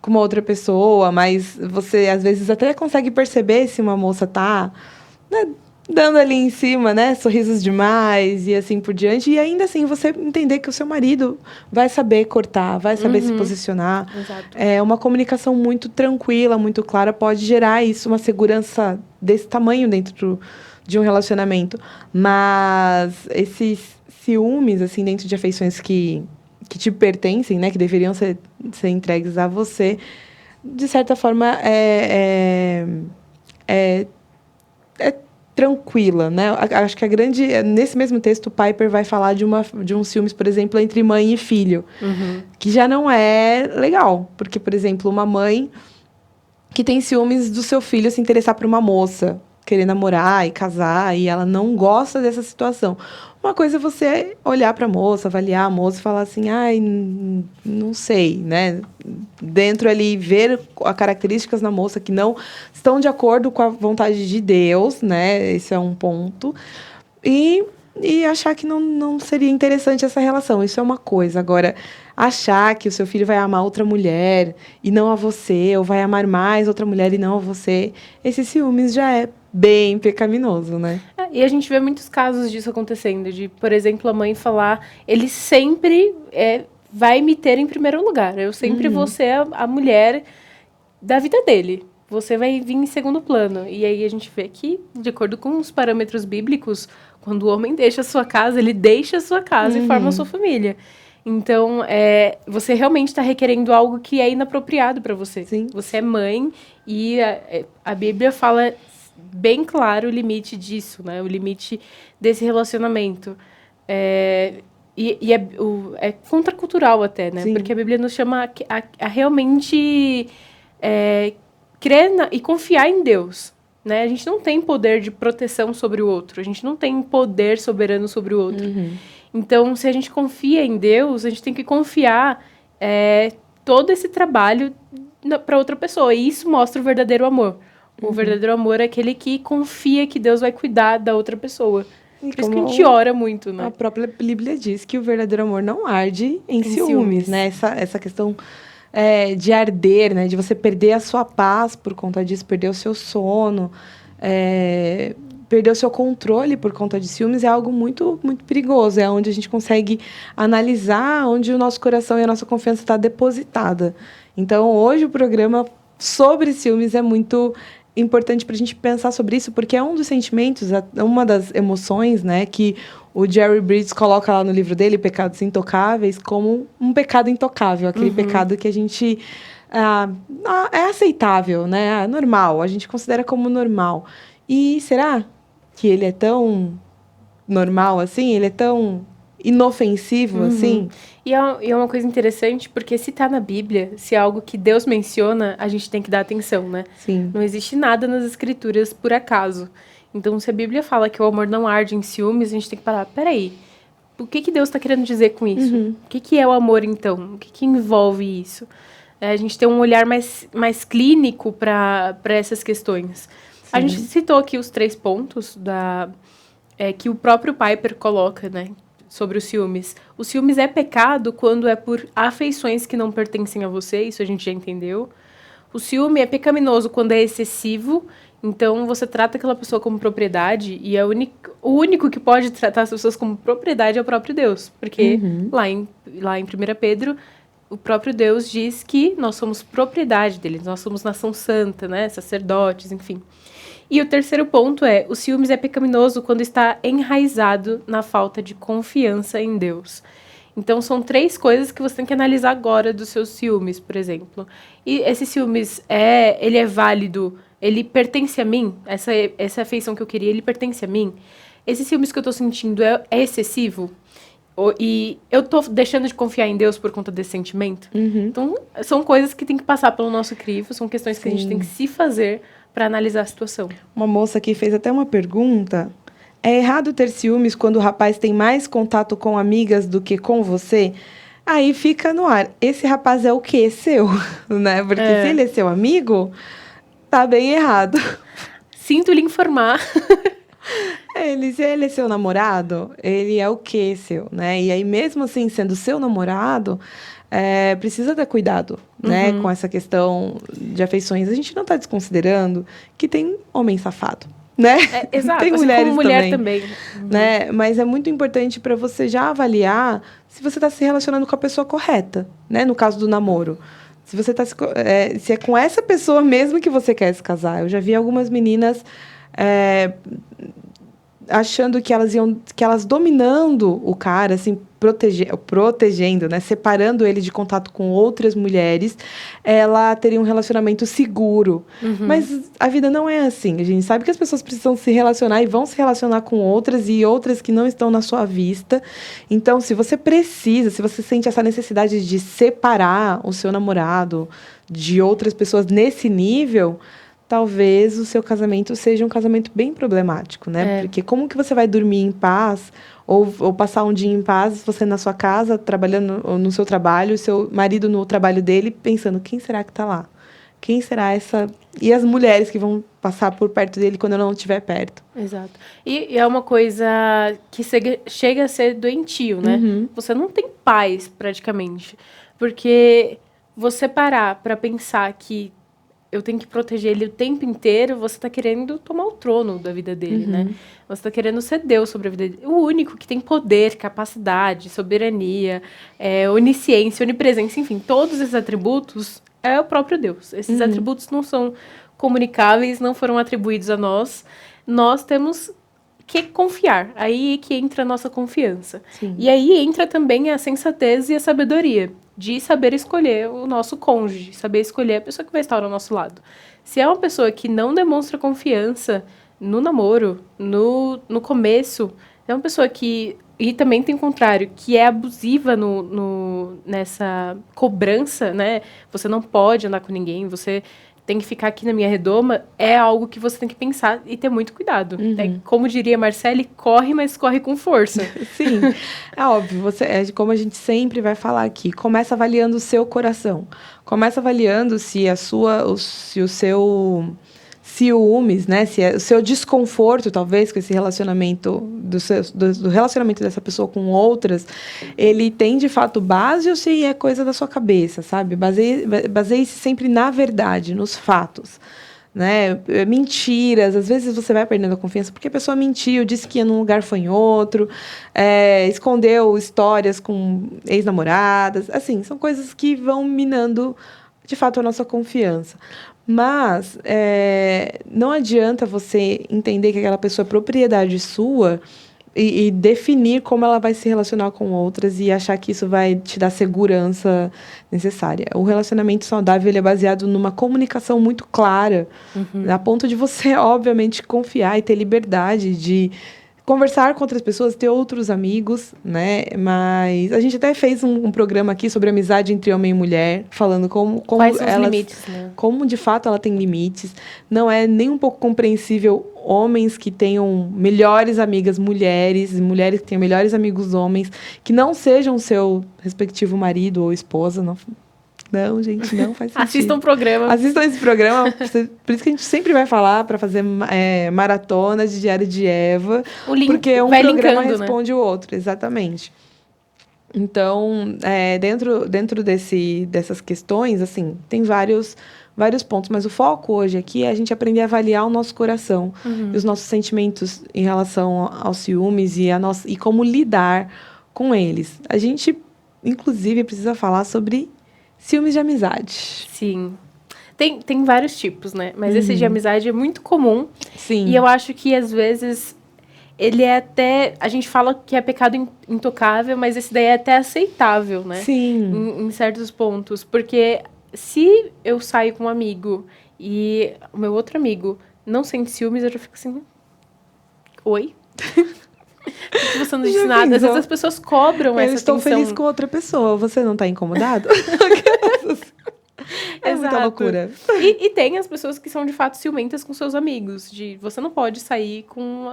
Speaker 1: uma outra pessoa, mas você, às vezes, até consegue perceber se uma moça tá, né, dando ali em cima, né? Sorrisos demais e assim por diante. E ainda assim, você entender que o seu marido vai saber cortar, vai saber se posicionar.
Speaker 2: Exato.
Speaker 1: Uma comunicação muito tranquila, muito clara, pode gerar isso, uma segurança desse tamanho dentro de um relacionamento. Mas esses ciúmes, assim, dentro de afeições que te pertencem, né? Que deveriam ser entregues a você, de certa forma, é tranquila, né? Acho que nesse mesmo texto, o Piper vai falar de um ciúmes, por exemplo, entre mãe e filho, que já não é legal, porque, por exemplo, uma mãe que tem ciúmes do seu filho se interessar por uma moça, querer namorar e casar, e ela não gosta dessa situação. Uma coisa é você olhar para a moça, avaliar a moça e falar assim, ai, não sei, né? Dentro ali, ver as características na moça que não estão de acordo com a vontade de Deus, né? Esse é um ponto. E achar que não seria interessante essa relação. Isso é uma coisa. Agora, achar que o seu filho vai amar outra mulher e não a você, ou vai amar mais outra mulher e não a você, esse ciúmes já é bem pecaminoso, né?
Speaker 2: E a gente vê muitos casos disso acontecendo, de, por exemplo, a mãe falar, ele sempre vai me ter em primeiro lugar, eu sempre vou ser a mulher da vida dele, você vai vir em segundo plano. E aí a gente vê que, de acordo com os parâmetros bíblicos, quando o homem deixa a sua casa, ele deixa a sua casa e forma a sua família. Então, você realmente está requerendo algo que é inapropriado para você.
Speaker 1: Sim.
Speaker 2: Você é mãe e a Bíblia fala bem claro o limite disso, né? O limite desse relacionamento. É contracultural até, né?
Speaker 1: Sim.
Speaker 2: Porque a Bíblia nos chama a realmente crer e confiar em Deus, né? A gente não tem poder de proteção sobre o outro. A gente não tem poder soberano sobre o outro. Então, se a gente confia em Deus, a gente tem que confiar todo esse trabalho para outra pessoa. E isso mostra o verdadeiro amor. O verdadeiro amor é aquele que confia que Deus vai cuidar da outra pessoa. Por isso que a gente ora muito, né?
Speaker 1: A própria Bíblia diz que o verdadeiro amor não arde em ciúmes, né? Essa questão de arder, né? De você perder a sua paz por conta disso, perder o seu sono, perder o seu controle por conta de ciúmes é algo muito, muito perigoso. É onde a gente consegue analisar onde o nosso coração e a nossa confiança está depositada. Então, hoje o programa sobre ciúmes é muito importante para a gente pensar sobre isso, porque é um dos sentimentos, uma das emoções, né, que o Jerry Bridges coloca lá no livro dele, Pecados Intocáveis, como um pecado intocável, aquele pecado que a gente é aceitável, né, normal, a gente considera como normal. E será que ele é tão normal assim? Ele é tão inofensivo, assim.
Speaker 2: E é uma coisa interessante, porque se tá na Bíblia, se é algo que Deus menciona, a gente tem que dar atenção, né?
Speaker 1: Sim.
Speaker 2: Não existe nada nas escrituras por acaso. Então, se a Bíblia fala que o amor não arde em ciúmes, a gente tem que parar, peraí, o que Deus está querendo dizer com isso? O que é o amor, então? O que envolve isso? A gente tem um olhar mais clínico para essas questões. A gente citou aqui os 3 pontos que o próprio Piper coloca, né, sobre os ciúmes. O ciúmes é pecado quando é por afeições que não pertencem a você, isso a gente já entendeu. O ciúme é pecaminoso quando é excessivo, então você trata aquela pessoa como propriedade, e o único que pode tratar as pessoas como propriedade é o próprio Deus, porque lá em 1 Pedro, o próprio Deus diz que nós somos propriedade dele, nós somos nação santa, né, sacerdotes, enfim. E o terceiro ponto o ciúmes é pecaminoso quando está enraizado na falta de confiança em Deus. Então, são 3 coisas que você tem que analisar agora dos seus ciúmes, por exemplo. E esse ciúmes, ele é válido, ele pertence a mim? Essa afeição que eu queria, ele pertence a mim? Esse ciúmes que eu tô sentindo é excessivo? E eu tô deixando de confiar em Deus por conta desse sentimento? Então, são coisas que tem que passar pelo nosso crivo, são questões que a gente tem que se fazer para analisar a situação.
Speaker 1: Uma moça aqui fez até uma pergunta. É errado ter ciúmes quando o rapaz tem mais contato com amigas do que com você? Aí fica no ar. Esse rapaz é o quê? Seu? Né? Porque se ele é seu amigo, tá bem errado.
Speaker 2: Sinto lhe informar.
Speaker 1: Se ele é seu namorado, ele é o quê seu, né? E aí, mesmo assim, sendo seu namorado, precisa ter cuidado, né? Com essa questão de afeições. A gente não está desconsiderando que tem homem safado, né?
Speaker 2: Exato,
Speaker 1: tem
Speaker 2: assim
Speaker 1: mulheres
Speaker 2: como mulher também.
Speaker 1: Né? Mas é muito importante para você já avaliar se você está se relacionando com a pessoa correta, né? No caso do namoro. Se você tá se é com essa pessoa mesmo que você quer se casar. Eu já vi algumas meninas achando que elas dominando o cara, assim, protegendo, né, separando ele de contato com outras mulheres, ela teria um relacionamento seguro. Mas a vida não é assim. A gente sabe que as pessoas precisam se relacionar e vão se relacionar com outras e outras que não estão na sua vista. Então, se você sente essa necessidade de separar o seu namorado de outras pessoas nesse nível, talvez o seu casamento seja um casamento bem problemático, né? Porque como que você vai dormir em paz ou passar um dia em paz, você na sua casa, trabalhando no seu trabalho, o seu marido no trabalho dele, pensando, quem será que está lá? Quem será essa... E as mulheres que vão passar por perto dele quando eu não estiver perto.
Speaker 2: Exato. E é uma coisa que chega a ser doentio, né? Você não tem paz, praticamente. Porque você parar para pensar que eu tenho que proteger ele o tempo inteiro, você está querendo tomar o trono da vida dele, né? Você está querendo ser Deus sobre a vida dele. O único que tem poder, capacidade, soberania, onisciência, onipresença, enfim, todos esses atributos é o próprio Deus. Esses atributos não são comunicáveis, não foram atribuídos a nós. Nós temos que confiar. Aí que entra a nossa confiança.
Speaker 1: Sim.
Speaker 2: E aí entra também a sensatez e a sabedoria de saber escolher o nosso cônjuge, saber escolher a pessoa que vai estar ao nosso lado. Se é uma pessoa que não demonstra confiança no namoro, no começo, é uma pessoa que... E também tem o contrário, que é abusiva nessa cobrança, né? Você não pode andar com ninguém, você tem que ficar aqui na minha redoma, é algo que você tem que pensar e ter muito cuidado. Como diria Marcele, corre, mas corre com força.
Speaker 1: Sim, é óbvio, como a gente sempre vai falar aqui, começa avaliando o seu coração. Começa avaliando se o seu ciúmes, né? Se o seu desconforto, talvez, com esse relacionamento, do relacionamento dessa pessoa com outras, ele tem, de fato, base ou se é coisa da sua cabeça, sabe? Baseie-se sempre na verdade, nos fatos, né? Mentiras, às vezes você vai perdendo a confiança porque a pessoa mentiu, disse que ia num lugar, foi em outro, escondeu histórias com ex-namoradas, assim, são coisas que vão minando, de fato, a nossa confiança. Mas não adianta você entender que aquela pessoa é propriedade sua e definir como ela vai se relacionar com outras e achar que isso vai te dar segurança necessária. O relacionamento saudável ele é baseado numa comunicação muito clara, a ponto de você, obviamente, confiar e ter liberdade de conversar com outras pessoas, ter outros amigos, né? Mas a gente até fez um programa aqui sobre amizade entre homem e mulher, falando como
Speaker 2: Quais são os
Speaker 1: elas,
Speaker 2: limites, né?
Speaker 1: como de fato ela tem limites. Não é nem um pouco compreensível homens que tenham melhores amigas mulheres, mulheres que tenham melhores amigos homens, que não sejam seu respectivo marido ou esposa. Não, gente, não faz sentido.
Speaker 2: Assistam o programa.
Speaker 1: Assistam esse programa, por isso que a gente sempre vai falar para fazer maratona de Diário de Eva,
Speaker 2: O link
Speaker 1: porque um
Speaker 2: vai
Speaker 1: programa
Speaker 2: linkando,
Speaker 1: responde o outro, exatamente. Então, dentro dessas questões, assim, tem vários pontos, mas o foco hoje aqui é a gente aprender a avaliar o nosso coração e os nossos sentimentos em relação aos ciúmes e como lidar com eles. A gente, inclusive, precisa falar sobre ciúmes de amizade.
Speaker 2: Sim. Tem vários tipos, né? Mas esse de amizade é muito comum.
Speaker 1: Sim.
Speaker 2: E eu acho que, às vezes, ele é até... A gente fala que é pecado intocável, mas esse daí é até aceitável, né?
Speaker 1: Sim.
Speaker 2: Em certos pontos. Porque se eu saio com um amigo e o meu outro amigo não sente ciúmes, eu já fico assim... Oi? Por que você não disse nada? Às vezes as pessoas cobram essa
Speaker 1: estou
Speaker 2: atenção.
Speaker 1: feliz com outra pessoa. Você não está incomodado? É muita
Speaker 2: Exato.
Speaker 1: loucura.
Speaker 2: E tem as pessoas que são, de fato, ciumentas com seus amigos. De você não pode sair com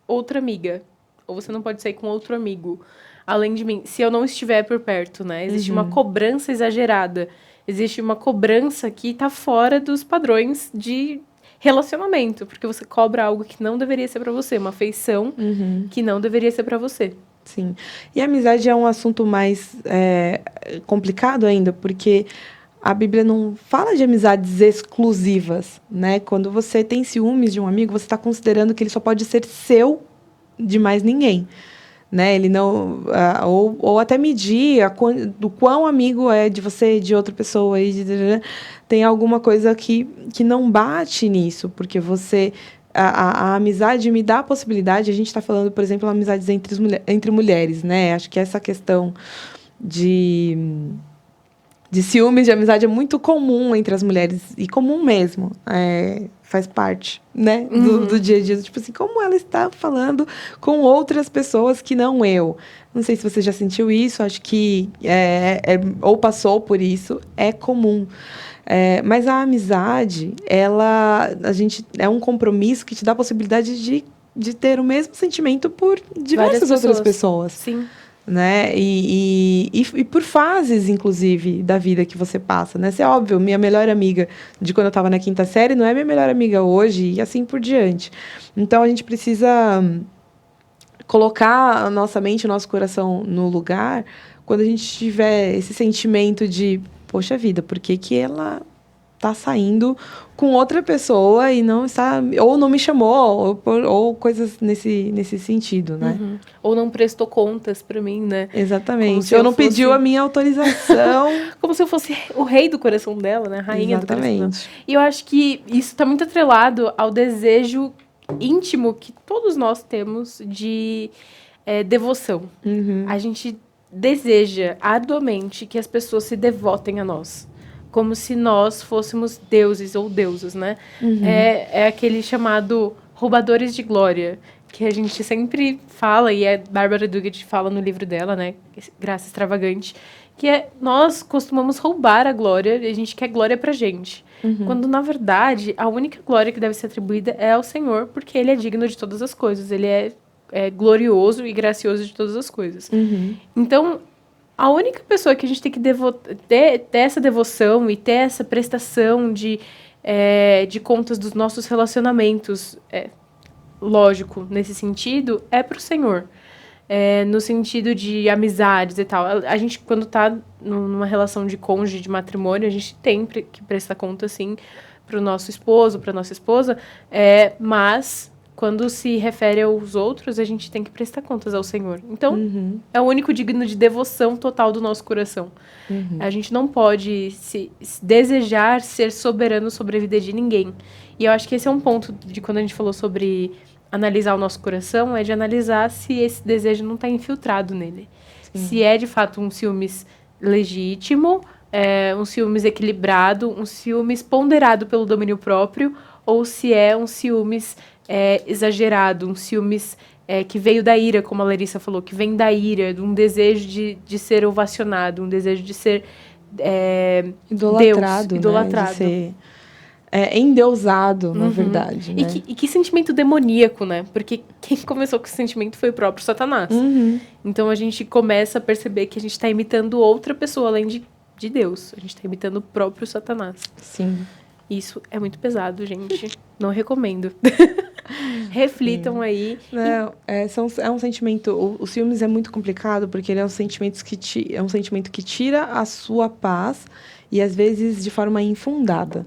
Speaker 2: outra amiga. Ou você não pode sair com outro amigo. Além de mim, se eu não estiver por perto, né? Existe uma cobrança exagerada. Existe uma cobrança que tá fora dos padrões de relacionamento. Porque você cobra algo que não deveria ser pra você. Uma afeição que não deveria ser pra você.
Speaker 1: Sim. E a amizade é um assunto mais complicado ainda, porque a Bíblia não fala de amizades exclusivas, né? Quando você tem ciúmes de um amigo, você está considerando que ele só pode ser seu, de mais ninguém, né? Ele não... ou até medir do quão amigo é de você e de outra pessoa. Tem alguma coisa que não bate nisso, porque você... A amizade me dá a possibilidade... A gente está falando, por exemplo, amizades entre mulheres, né? Acho que essa questão de ciúmes, de amizade é muito comum entre as mulheres. E comum mesmo. Faz parte, né? Do dia a dia. Tipo assim, como ela está falando com outras pessoas que não eu. Não sei se você já sentiu isso. Acho que... ou passou por isso. É comum. Mas a amizade, a gente é um compromisso que te dá a possibilidade de ter o mesmo sentimento por diversas outras pessoas.
Speaker 2: Sim.
Speaker 1: Né? E por fases, inclusive, da vida que você passa, né? Isso é óbvio, minha melhor amiga de quando eu estava na 5ª série não é minha melhor amiga hoje, e assim por diante. Então, a gente precisa colocar a nossa mente, o nosso coração no lugar quando a gente tiver esse sentimento de, poxa vida, por que ela está saindo com outra pessoa e não está... Ou não me chamou, ou coisas nesse sentido, né?
Speaker 2: Ou não prestou contas pra mim, né?
Speaker 1: Exatamente. Ou não pediu a minha autorização.
Speaker 2: Como se eu fosse o rei do coração dela, né? A rainha do coração dela.
Speaker 1: Exatamente.
Speaker 2: E eu acho que isso tá muito atrelado ao desejo íntimo que todos nós temos de devoção. A gente deseja arduamente que as pessoas se devotem a nós. Como se nós fôssemos deuses ou deusas, né? É aquele chamado roubadores de glória, que a gente sempre fala, e a Bárbara Duguid fala no livro dela, né? Graça Extravagante, que nós costumamos roubar a glória e a gente quer glória pra gente. Quando, na verdade, a única glória que deve ser atribuída é ao Senhor, porque Ele é digno de todas as coisas. Ele é glorioso e gracioso de todas as coisas. Então, a única pessoa que a gente tem que ter essa devoção e ter essa prestação de contas dos nossos relacionamentos, lógico, nesse sentido, é pro Senhor. No sentido de amizades e tal. A gente, quando tá numa relação de cônjuge, de matrimônio, a gente tem que prestar conta, sim, pro nosso esposo, pra nossa esposa, mas... Quando se refere aos outros, a gente tem que prestar contas ao Senhor. Então, é o único digno de devoção total do nosso coração. A gente não pode se desejar ser soberano sobre a vida de ninguém. E eu acho que esse é um ponto de quando a gente falou sobre analisar o nosso coração, é de analisar se esse desejo não está infiltrado nele. Se é, de fato, um ciúmes legítimo, um ciúmes equilibrado, um ciúmes ponderado pelo domínio próprio, ou se é um ciúmes... exagerado, um ciúmes que veio da ira, como a Larissa falou, que vem da ira, de um desejo de ser ovacionado, um desejo de ser
Speaker 1: idolatrado,
Speaker 2: Deus, idolatrado.
Speaker 1: Né? De ser endeusado, na verdade. Né?
Speaker 2: E que sentimento demoníaco, né? Porque quem começou com esse sentimento foi o próprio Satanás. Então a gente começa a perceber que a gente está imitando outra pessoa além de Deus. A gente está imitando o próprio Satanás.
Speaker 1: Sim.
Speaker 2: Isso é muito pesado, gente. Não recomendo. Reflitam aí.
Speaker 1: Não, é um sentimento... Os ciúmes é muito complicado porque ele é um sentimento que tira a sua paz e, às vezes, de forma infundada.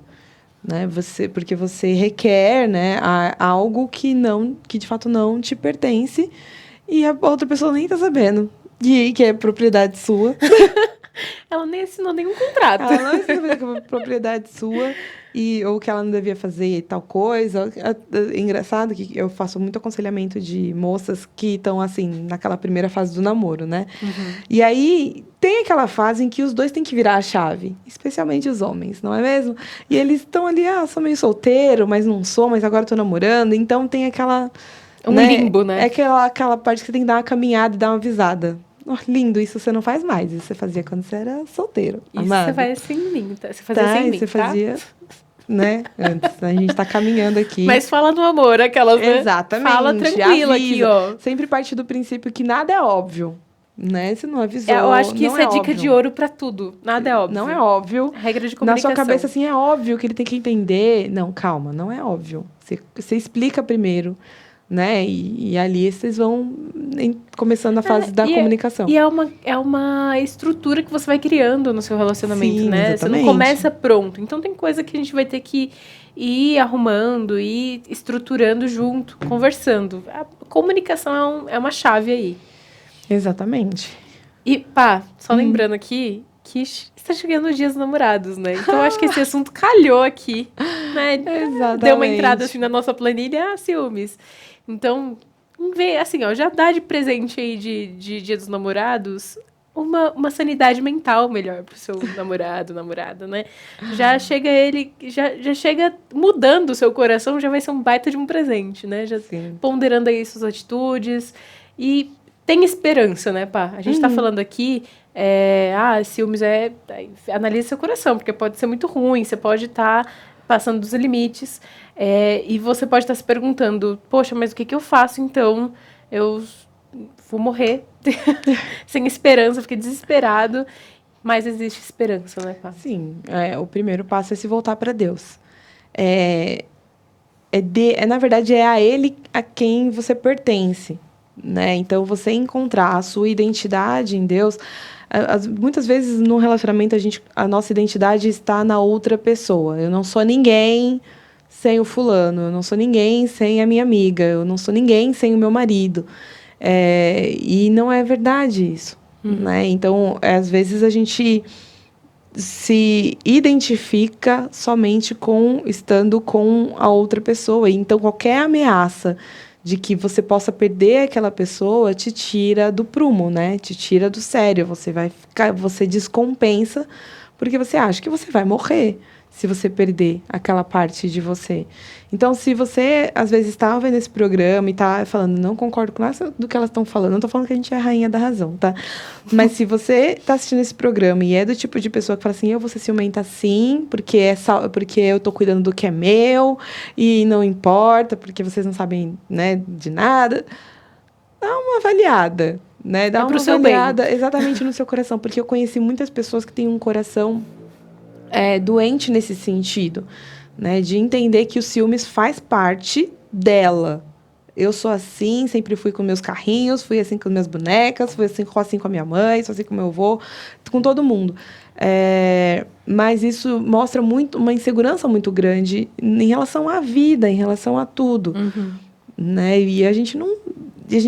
Speaker 1: Né? Porque você requer, né, algo que de fato não te pertence e a outra pessoa nem tá sabendo. E que é propriedade sua.
Speaker 2: Ela nem assinou nenhum contrato.
Speaker 1: Ela não assinou que é propriedade sua. Ou que ela não devia fazer tal coisa. É engraçado que eu faço muito aconselhamento de moças que estão, assim, naquela primeira fase do namoro, né? E aí, tem aquela fase em que os dois têm que virar a chave. Especialmente os homens, não é mesmo? E eles estão ali, sou meio solteiro, mas não sou, mas agora tô namorando. Então, tem aquela...
Speaker 2: limbo, né?
Speaker 1: É aquela parte que você tem que dar uma caminhada e dar uma avisada. Oh, lindo, isso você não faz mais. Isso você fazia quando você era solteiro.
Speaker 2: Isso
Speaker 1: amado.
Speaker 2: você faz sem mim, tá? Você fazia sem mim,
Speaker 1: você fazia... Né? Antes, a gente tá caminhando aqui.
Speaker 2: Mas fala do amor, aquelas, né?
Speaker 1: Exatamente.
Speaker 2: Fala tranquila aqui, ó.
Speaker 1: Sempre parte do princípio que nada é óbvio, né? Você não avisou.
Speaker 2: Eu acho que isso é dica
Speaker 1: óbvio.
Speaker 2: de ouro pra tudo. Nada é óbvio.
Speaker 1: Não é óbvio.
Speaker 2: Regra de comunicação.
Speaker 1: Na sua cabeça, assim, é óbvio que ele tem que entender. Não, calma, não é óbvio. Você explica primeiro, né? E ali vocês vão começando a fase da comunicação.
Speaker 2: E é uma estrutura que você vai criando no seu relacionamento,
Speaker 1: Sim,
Speaker 2: né?
Speaker 1: Exatamente.
Speaker 2: Você não começa pronto. Então, tem coisa que a gente vai ter que ir arrumando, ir estruturando junto, conversando. A comunicação é uma chave aí.
Speaker 1: Exatamente.
Speaker 2: E, só lembrando aqui que está chegando os dias dos namorados, né? Então, eu acho que esse assunto calhou aqui, né?
Speaker 1: Exatamente.
Speaker 2: Deu uma entrada, assim, na nossa planilha, ciúmes. Então, assim, ó, já dá de presente aí de Dia dos Namorados uma sanidade mental melhor pro seu namorada, né? Já chega já chega mudando o seu coração, já vai ser um baita de um presente, né? Já ponderando aí suas atitudes e tem esperança, né, pá? A gente tá falando aqui, ciúmes analisa seu coração, porque pode ser muito ruim, você pode estar passando dos limites, e você pode estar se perguntando, poxa, mas o que eu faço então? Eu vou morrer sem esperança, fiquei desesperado, mas existe esperança, né, pá?
Speaker 1: Sim, o primeiro passo é se voltar para Deus. Na verdade, é a Ele a quem você pertence, né? Então, você encontrar a sua identidade em Deus. Muitas vezes, no relacionamento, a nossa identidade está na outra pessoa. Eu não sou ninguém sem o fulano, eu não sou ninguém sem a minha amiga, eu não sou ninguém sem o meu marido. E não é verdade isso, né? Então, às vezes, a gente se identifica somente estando com a outra pessoa. Então, qualquer ameaça de que você possa perder aquela pessoa te tira do prumo, né? Te tira do sério. Você descompensa porque você acha que você vai morrer se você perder aquela parte de você. Então, se você, às vezes, está vendo esse programa e está falando, não concordo com nada do que elas estão falando, não estou falando que a gente é a rainha da razão, tá? Mas se você está assistindo esse programa e é do tipo de pessoa que fala assim, eu vou ser ciumenta sim, porque eu estou cuidando do que é meu e não importa, porque vocês não sabem, né, de nada, dá uma avaliada, né? Dá uma avaliada exatamente no seu coração, porque eu conheci muitas pessoas que têm um coração doente nesse sentido, né? De entender que o ciúmes faz parte dela. Eu sou assim, sempre fui com meus carrinhos, fui assim com minhas bonecas, fui assim com a minha mãe, sou assim com meu avô, com todo mundo. Mas isso mostra uma insegurança muito grande em relação à vida, em relação a tudo. Né? E a gente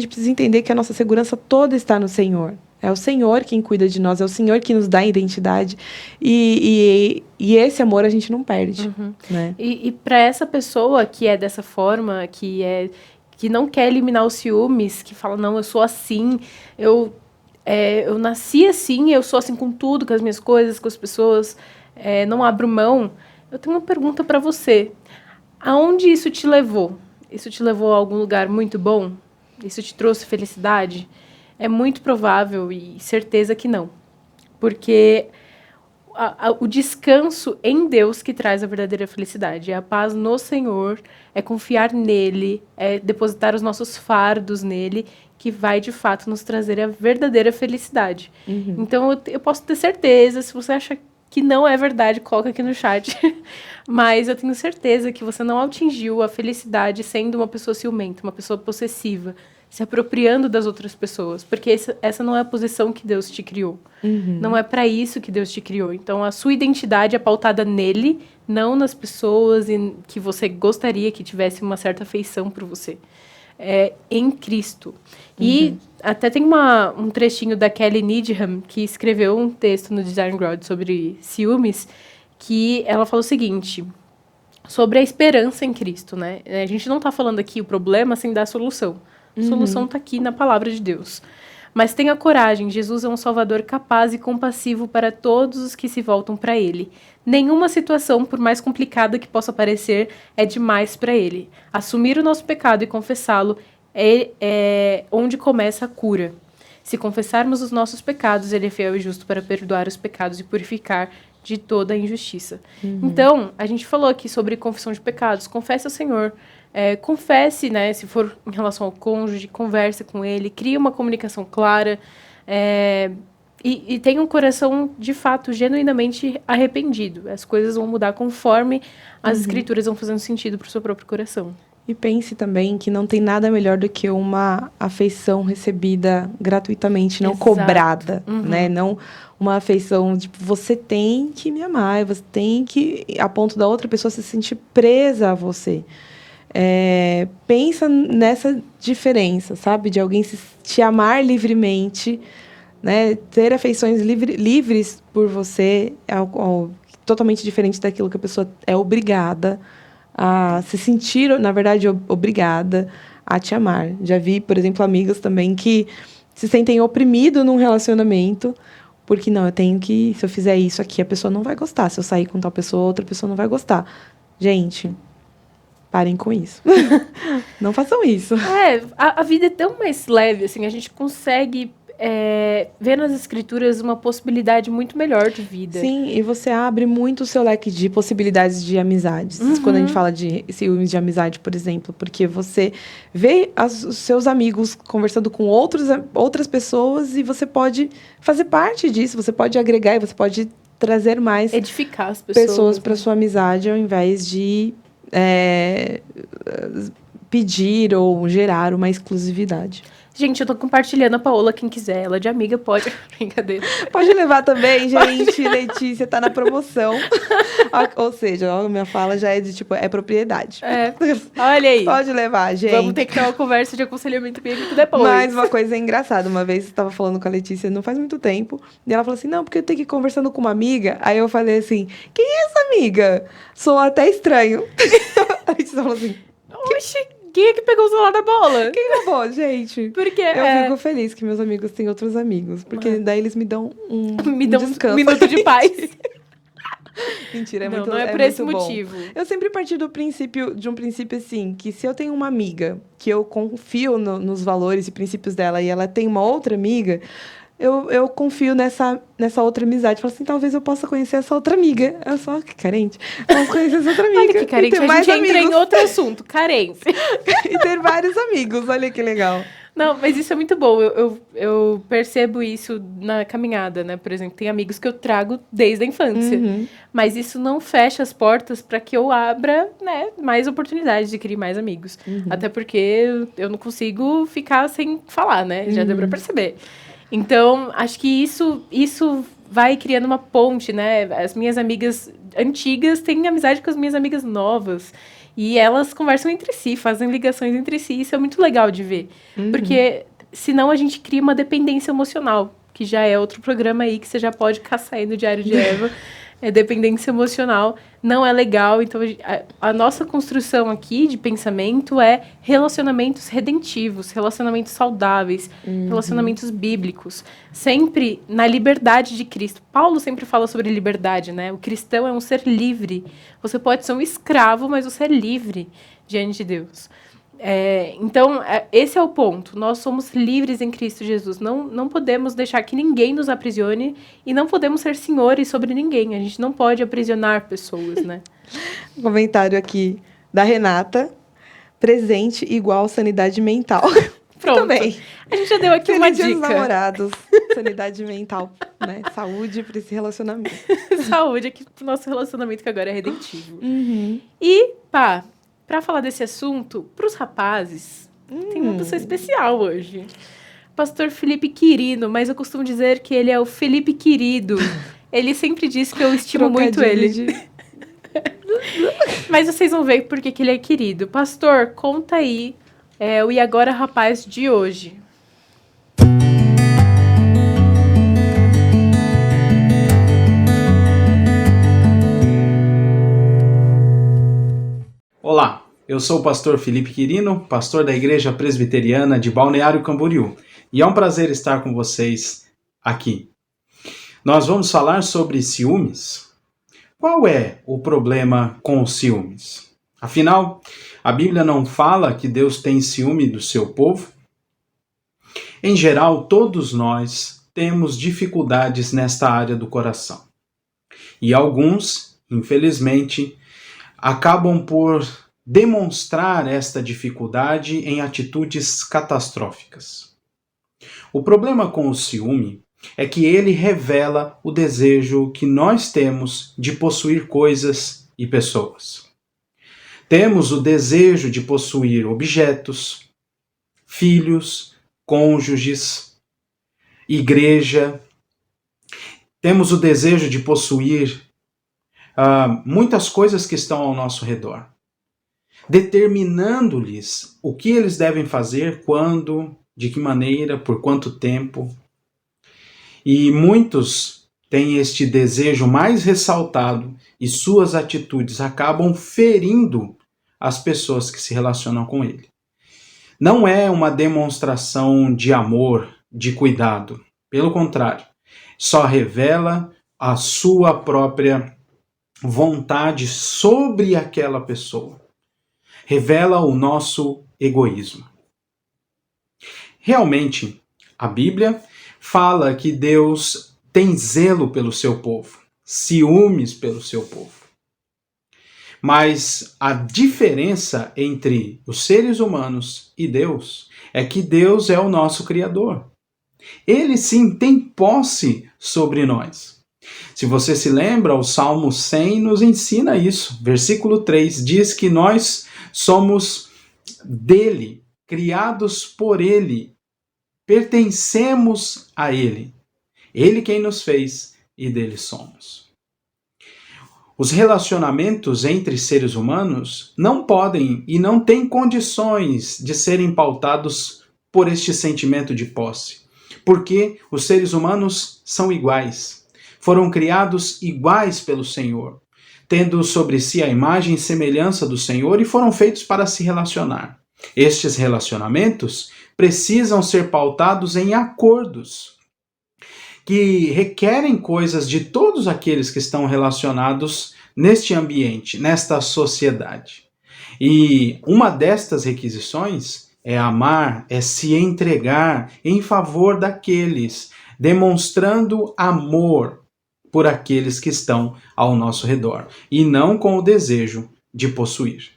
Speaker 1: precisa entender que a nossa segurança toda está no Senhor. É o Senhor quem cuida de nós, é o Senhor que nos dá a identidade. E esse amor a gente não perde. Né?
Speaker 2: E para essa pessoa que é dessa forma, que não quer eliminar os ciúmes, que fala, não, eu sou assim, eu nasci assim, eu sou assim com tudo, com as minhas coisas, com as pessoas, não abro mão. Eu tenho uma pergunta para você. Aonde isso te levou? Isso te levou a algum lugar muito bom? Isso te trouxe felicidade? É muito provável e certeza que não. Porque o descanso em Deus que traz a verdadeira felicidade. É a paz no Senhor, é confiar nele, é depositar os nossos fardos nele, que vai, de fato, nos trazer a verdadeira felicidade. Então, eu posso ter certeza, se você acha que não é verdade, coloca aqui no chat. Mas eu tenho certeza que você não atingiu a felicidade sendo uma pessoa ciumenta, uma pessoa possessiva, se apropriando das outras pessoas. Porque essa não é a posição que Deus te criou. Não é para isso que Deus te criou. Então, a sua identidade é pautada nele, não nas pessoas que você gostaria que tivesse uma certa afeição por você. É em Cristo. E até tem um trechinho da Kelly Needham, que escreveu um texto no Design Grod sobre ciúmes, que ela falou o seguinte, sobre a esperança em Cristo, né? A gente não está falando aqui o problema sem dar a solução. A solução está aqui na palavra de Deus. Mas tenha coragem, Jesus é um Salvador capaz e compassivo para todos os que se voltam para Ele. Nenhuma situação, por mais complicada que possa parecer, é demais para Ele. Assumir o nosso pecado e confessá-lo é onde começa a cura. Se confessarmos os nossos pecados, Ele é fiel e justo para perdoar os pecados e purificar de toda a injustiça. Então, a gente falou aqui sobre confissão de pecados. Confesse ao Senhor. Confesse, né, se for em relação ao cônjuge, converse com ele, crie uma comunicação clara e tenha um coração, de fato, genuinamente arrependido. As coisas vão mudar conforme as escrituras vão fazendo sentido para o seu próprio coração.
Speaker 1: E pense também que não tem nada melhor do que uma afeição recebida gratuitamente, não cobrada, né? Não uma afeição, tipo, você tem que me amar, você tem que, a ponto da outra pessoa se sentir presa a você. Pensa nessa diferença, sabe? De alguém te amar livremente, né? Ter afeições livres por você é algo totalmente diferente daquilo que a pessoa é obrigada a se sentir, na verdade, obrigada a te amar. Já vi, por exemplo, amigas também que se sentem oprimidos num relacionamento, porque não, eu tenho que, se eu fizer isso aqui, a pessoa não vai gostar. Se eu sair com tal pessoa, outra pessoa não vai gostar. Gente, parem com isso. Não façam isso.
Speaker 2: A vida é tão mais leve, assim, a gente consegue ver nas escrituras uma possibilidade muito melhor de vida.
Speaker 1: Sim, e você abre muito o seu leque de possibilidades de amizades. Quando a gente fala de ciúmes de amizade, por exemplo, porque você vê os seus amigos conversando com outras pessoas e você pode fazer parte disso, você pode agregar e você pode trazer mais
Speaker 2: edificar as
Speaker 1: pessoas para sua amizade ao invés de pedir ou gerar uma exclusividade.
Speaker 2: Gente, eu tô compartilhando a Paola, quem quiser. Ela de amiga pode. Brincadeira.
Speaker 1: Pode levar também, gente. Letícia tá na promoção. Ou seja, a minha fala já é de tipo, é propriedade.
Speaker 2: Olha aí.
Speaker 1: Pode levar, gente.
Speaker 2: Vamos ter que ter uma conversa de aconselhamento bíblico depois.
Speaker 1: Mas uma coisa engraçada. Uma vez eu tava falando com a Letícia não faz muito tempo. E ela falou assim, não, porque eu tenho que ir conversando com uma amiga. Aí eu falei assim, quem é essa amiga? Sou até estranho. A Letícia falou assim,
Speaker 2: oxi. Quem é que pegou o celular da bola?
Speaker 1: Quem roubou, gente?
Speaker 2: Porque
Speaker 1: eu fico feliz que meus amigos têm outros amigos. Porque daí eles me dão um descanso.
Speaker 2: Um minuto de paz.
Speaker 1: Mentira,
Speaker 2: não é por esse motivo.
Speaker 1: Eu sempre parti de um princípio assim, que se eu tenho uma amiga que eu confio nos valores e princípios dela e ela tem uma outra amiga, eu confio nessa outra amizade. Falo assim, talvez eu possa conhecer essa outra amiga. Eu sou carente. Posso conhecer essa outra amiga.
Speaker 2: Olha que carente, a gente entra em outro assunto. Carência.
Speaker 1: E ter vários amigos. Olha que legal.
Speaker 2: Não, mas isso é muito bom. Eu percebo isso na caminhada, né? Por exemplo, tem amigos que eu trago desde a infância. Mas isso não fecha as portas para que eu abra, né, mais oportunidades de criar mais amigos. Até porque eu não consigo ficar sem falar, né? Já deu pra perceber. Então, acho que isso vai criando uma ponte, né? As minhas amigas antigas têm amizade com as minhas amigas novas. E elas conversam entre si, fazem ligações entre si. Isso é muito legal de ver. Porque, senão, a gente cria uma dependência emocional, que já é outro programa aí que você já pode caçar aí no Diário de Eva. Dependência emocional não é legal. Então, a nossa construção aqui de pensamento é relacionamentos redentivos, relacionamentos saudáveis, relacionamentos bíblicos. Sempre na liberdade de Cristo. Paulo sempre fala sobre liberdade, né? O cristão é um ser livre. Você pode ser um escravo, mas você é livre diante de Deus. Então, esse é o ponto. Nós somos livres em Cristo Jesus. Não podemos deixar que ninguém nos aprisione e não podemos ser senhores sobre ninguém. A gente não pode aprisionar pessoas, né?
Speaker 1: Um comentário aqui da Renata. Presente igual sanidade mental.
Speaker 2: Pronto.
Speaker 1: Também.
Speaker 2: A gente já deu aqui uma
Speaker 1: Feliz Dia dos
Speaker 2: dica.
Speaker 1: namorados. Sanidade mental, né? Saúde para esse relacionamento.
Speaker 2: Saúde aqui pro nosso relacionamento que agora é redentivo.
Speaker 1: Uhum.
Speaker 2: E, pra falar desse assunto, pros rapazes, tem uma pessoa especial hoje. Pastor Felipe Quirino, mas eu costumo dizer que ele é o Felipe Querido. Ele sempre diz que eu estimo muito ele. Mas vocês vão ver por que ele é querido. Pastor, conta aí o E Agora Rapaz de hoje.
Speaker 5: Olá, eu sou o pastor Felipe Quirino, pastor da Igreja Presbiteriana de Balneário Camboriú, e é um prazer estar com vocês aqui. Nós vamos falar sobre ciúmes. Qual é o problema com os ciúmes? Afinal, a Bíblia não fala que Deus tem ciúme do seu povo? Em geral, todos nós temos dificuldades nesta área do coração. E alguns, infelizmente, acabam por demonstrar esta dificuldade em atitudes catastróficas. O problema com o ciúme é que ele revela o desejo que nós temos de possuir coisas e pessoas. Temos o desejo de possuir objetos, filhos, cônjuges, igreja. Temos o desejo de possuir muitas coisas que estão ao nosso redor, determinando-lhes o que eles devem fazer, quando, de que maneira, por quanto tempo. E muitos têm este desejo mais ressaltado e suas atitudes acabam ferindo as pessoas que se relacionam com ele. Não é uma demonstração de amor, de cuidado. Pelo contrário, só revela a sua própria vontade sobre aquela pessoa. Revela o nosso egoísmo. Realmente, a Bíblia fala que Deus tem zelo pelo seu povo, ciúmes pelo seu povo. Mas a diferença entre os seres humanos e Deus é que Deus é o nosso Criador. Ele sim tem posse sobre nós. Se você se lembra, o Salmo 100 nos ensina isso. Versículo 3 diz que nós somos dele, criados por ele, pertencemos a ele. Ele quem nos fez e dele somos. Os relacionamentos entre seres humanos não podem e não têm condições de serem pautados por este sentimento de posse, porque os seres humanos são iguais. Foram criados iguais pelo Senhor, tendo sobre si a imagem e semelhança do Senhor, e foram feitos para se relacionar. Estes relacionamentos precisam ser pautados em acordos, que requerem coisas de todos aqueles que estão relacionados neste ambiente, nesta sociedade. E uma destas requisições é amar, é se entregar em favor daqueles, demonstrando amor por aqueles que estão ao nosso redor, e não com o desejo de possuir.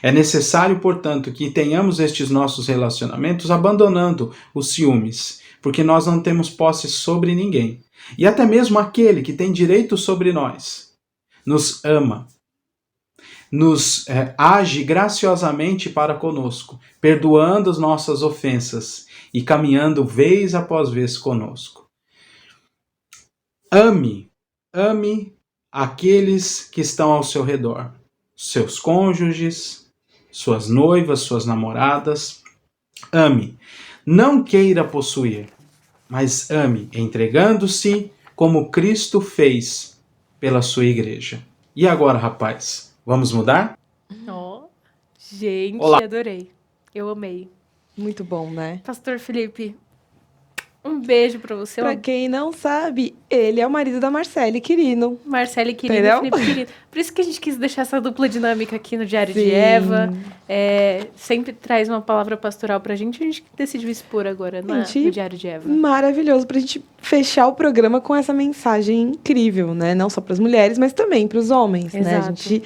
Speaker 5: É necessário, portanto, que tenhamos estes nossos relacionamentos abandonando os ciúmes, porque nós não temos posse sobre ninguém. E até mesmo aquele que tem direito sobre nós nos ama, nos age graciosamente para conosco, perdoando as nossas ofensas e caminhando vez após vez conosco. Ame aqueles que estão ao seu redor, seus cônjuges, suas noivas, suas namoradas. Ame, não queira possuir, mas ame, entregando-se como Cristo fez pela sua igreja. E agora, rapaz, vamos mudar?
Speaker 2: Gente,
Speaker 5: Olá.
Speaker 2: adorei. Eu amei.
Speaker 1: Muito bom, né?
Speaker 2: Pastor Felipe, Um beijo pra você.
Speaker 1: Pra quem não sabe, ele é o marido da Marcele Quirino.
Speaker 2: Marcele Quirino,
Speaker 1: Entendeu?
Speaker 2: Felipe Quirino. Por isso que a gente quis deixar essa dupla dinâmica aqui no Diário de
Speaker 1: Sim.
Speaker 2: Eva. Sempre traz uma palavra pastoral pra gente. A gente decidiu expor agora no Diário de Eva.
Speaker 1: Maravilhoso pra gente fechar o programa com essa mensagem incrível, né? Não só pras mulheres, mas também pros homens, né? A
Speaker 2: Exato.
Speaker 1: gente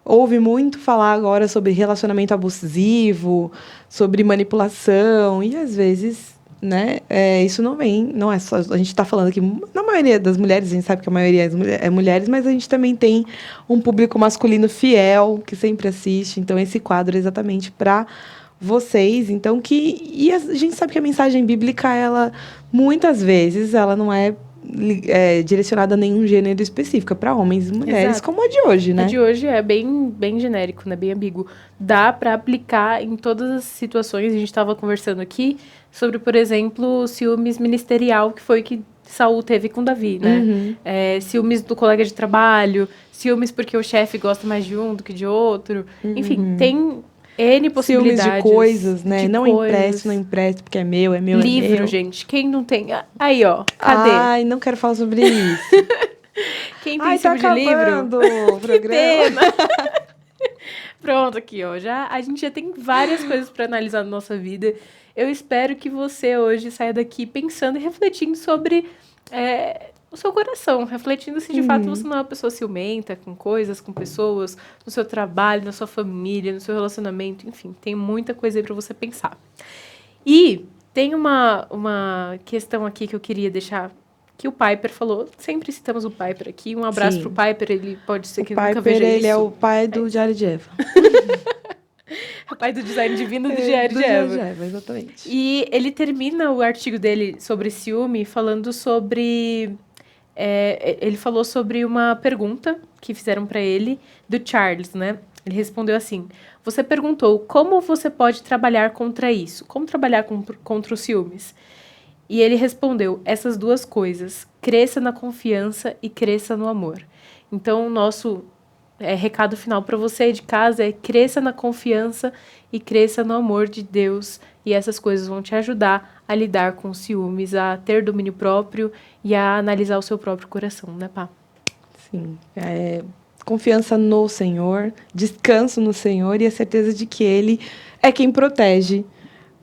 Speaker 1: ouve muito falar agora sobre relacionamento abusivo, sobre manipulação, e às vezes, né, isso não é só, a gente está falando aqui, na maioria das mulheres, a gente sabe que a maioria é mulheres, mas a gente também tem um público masculino fiel, que sempre assiste, então esse quadro é exatamente para vocês, então e a gente sabe que a mensagem bíblica, ela, muitas vezes, ela não é direcionada a nenhum gênero específico, para homens e mulheres,
Speaker 2: Exato.
Speaker 1: como a de hoje, né?
Speaker 2: A de hoje é bem genérico, né? Bem ambíguo. Dá para aplicar em todas as situações. A gente estava conversando aqui sobre, por exemplo, o ciúmes ministerial, que foi que Saul teve com Davi, né?
Speaker 1: Uhum.
Speaker 2: Ciúmes do colega de trabalho, ciúmes porque o chefe gosta mais de um do que de outro. Enfim, tem N possibilidades.
Speaker 1: Ciúmes de coisas, né?
Speaker 2: de
Speaker 1: Não
Speaker 2: coisas.
Speaker 1: empresto porque é meu, é meu,
Speaker 2: Livro,
Speaker 1: é meu.
Speaker 2: gente. Quem não tem? Aí, ó. Cadê?
Speaker 1: Ai, não quero falar sobre isso.
Speaker 2: Quem tem
Speaker 1: Ai, tá
Speaker 2: ciúme de livro?
Speaker 1: acabando o
Speaker 2: Que
Speaker 1: programa.
Speaker 2: pena. Pronto, aqui, ó. A gente já tem várias coisas para analisar na nossa vida. Eu espero que você hoje saia daqui pensando e refletindo sobre o seu coração, refletindo se de fato você não é uma pessoa ciumenta com coisas, com pessoas, no seu trabalho, na sua família, no seu relacionamento, enfim, tem muita coisa aí para você pensar. E tem uma questão aqui que eu queria deixar, que o Piper falou, sempre citamos o Piper aqui, um abraço
Speaker 1: Sim.
Speaker 2: pro Piper, ele pode ser que
Speaker 1: O
Speaker 2: nunca
Speaker 1: Piper,
Speaker 2: veja
Speaker 1: ele
Speaker 2: isso.
Speaker 1: é o pai do Diário de Eva.
Speaker 2: O pai do design divino do Diário
Speaker 1: do
Speaker 2: de Eva.
Speaker 1: Diário de Eva, exatamente.
Speaker 2: E ele termina o artigo dele sobre ciúme falando sobre... ele falou sobre uma pergunta que fizeram para ele, do Charles, né? Ele respondeu assim: você perguntou como você pode trabalhar contra isso? Como trabalhar contra os ciúmes? E ele respondeu essas duas coisas: cresça na confiança e cresça no amor. Então, o nosso recado final para você de casa é: cresça na confiança e cresça no amor de Deus, e essas coisas vão te ajudar a lidar com os ciúmes, a ter domínio próprio e a analisar o seu próprio coração, né, Pá?
Speaker 1: Sim. Confiança no Senhor, descanso no Senhor e a certeza de que Ele é quem protege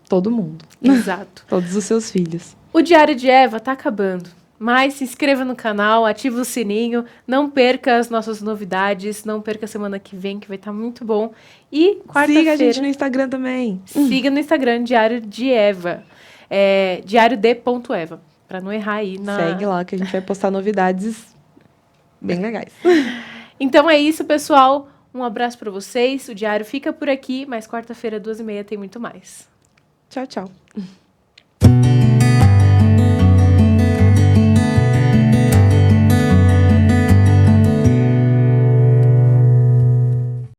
Speaker 1: todo mundo.
Speaker 2: Exato.
Speaker 1: Todos os seus filhos.
Speaker 2: O Diário de Eva tá acabando. Mas se inscreva no canal, ative o sininho, não perca as nossas novidades, não perca a semana que vem, que vai estar muito bom. E quarta-feira...
Speaker 1: Siga a gente no Instagram também.
Speaker 2: Siga no Instagram, Diário de Eva. diariode.eva, para não errar aí na...
Speaker 1: Segue lá que a gente vai postar novidades bem legais.
Speaker 2: Então é isso, pessoal. Um abraço para vocês. O Diário fica por aqui, mas quarta-feira, 2h30, tem muito mais.
Speaker 1: Tchau, tchau.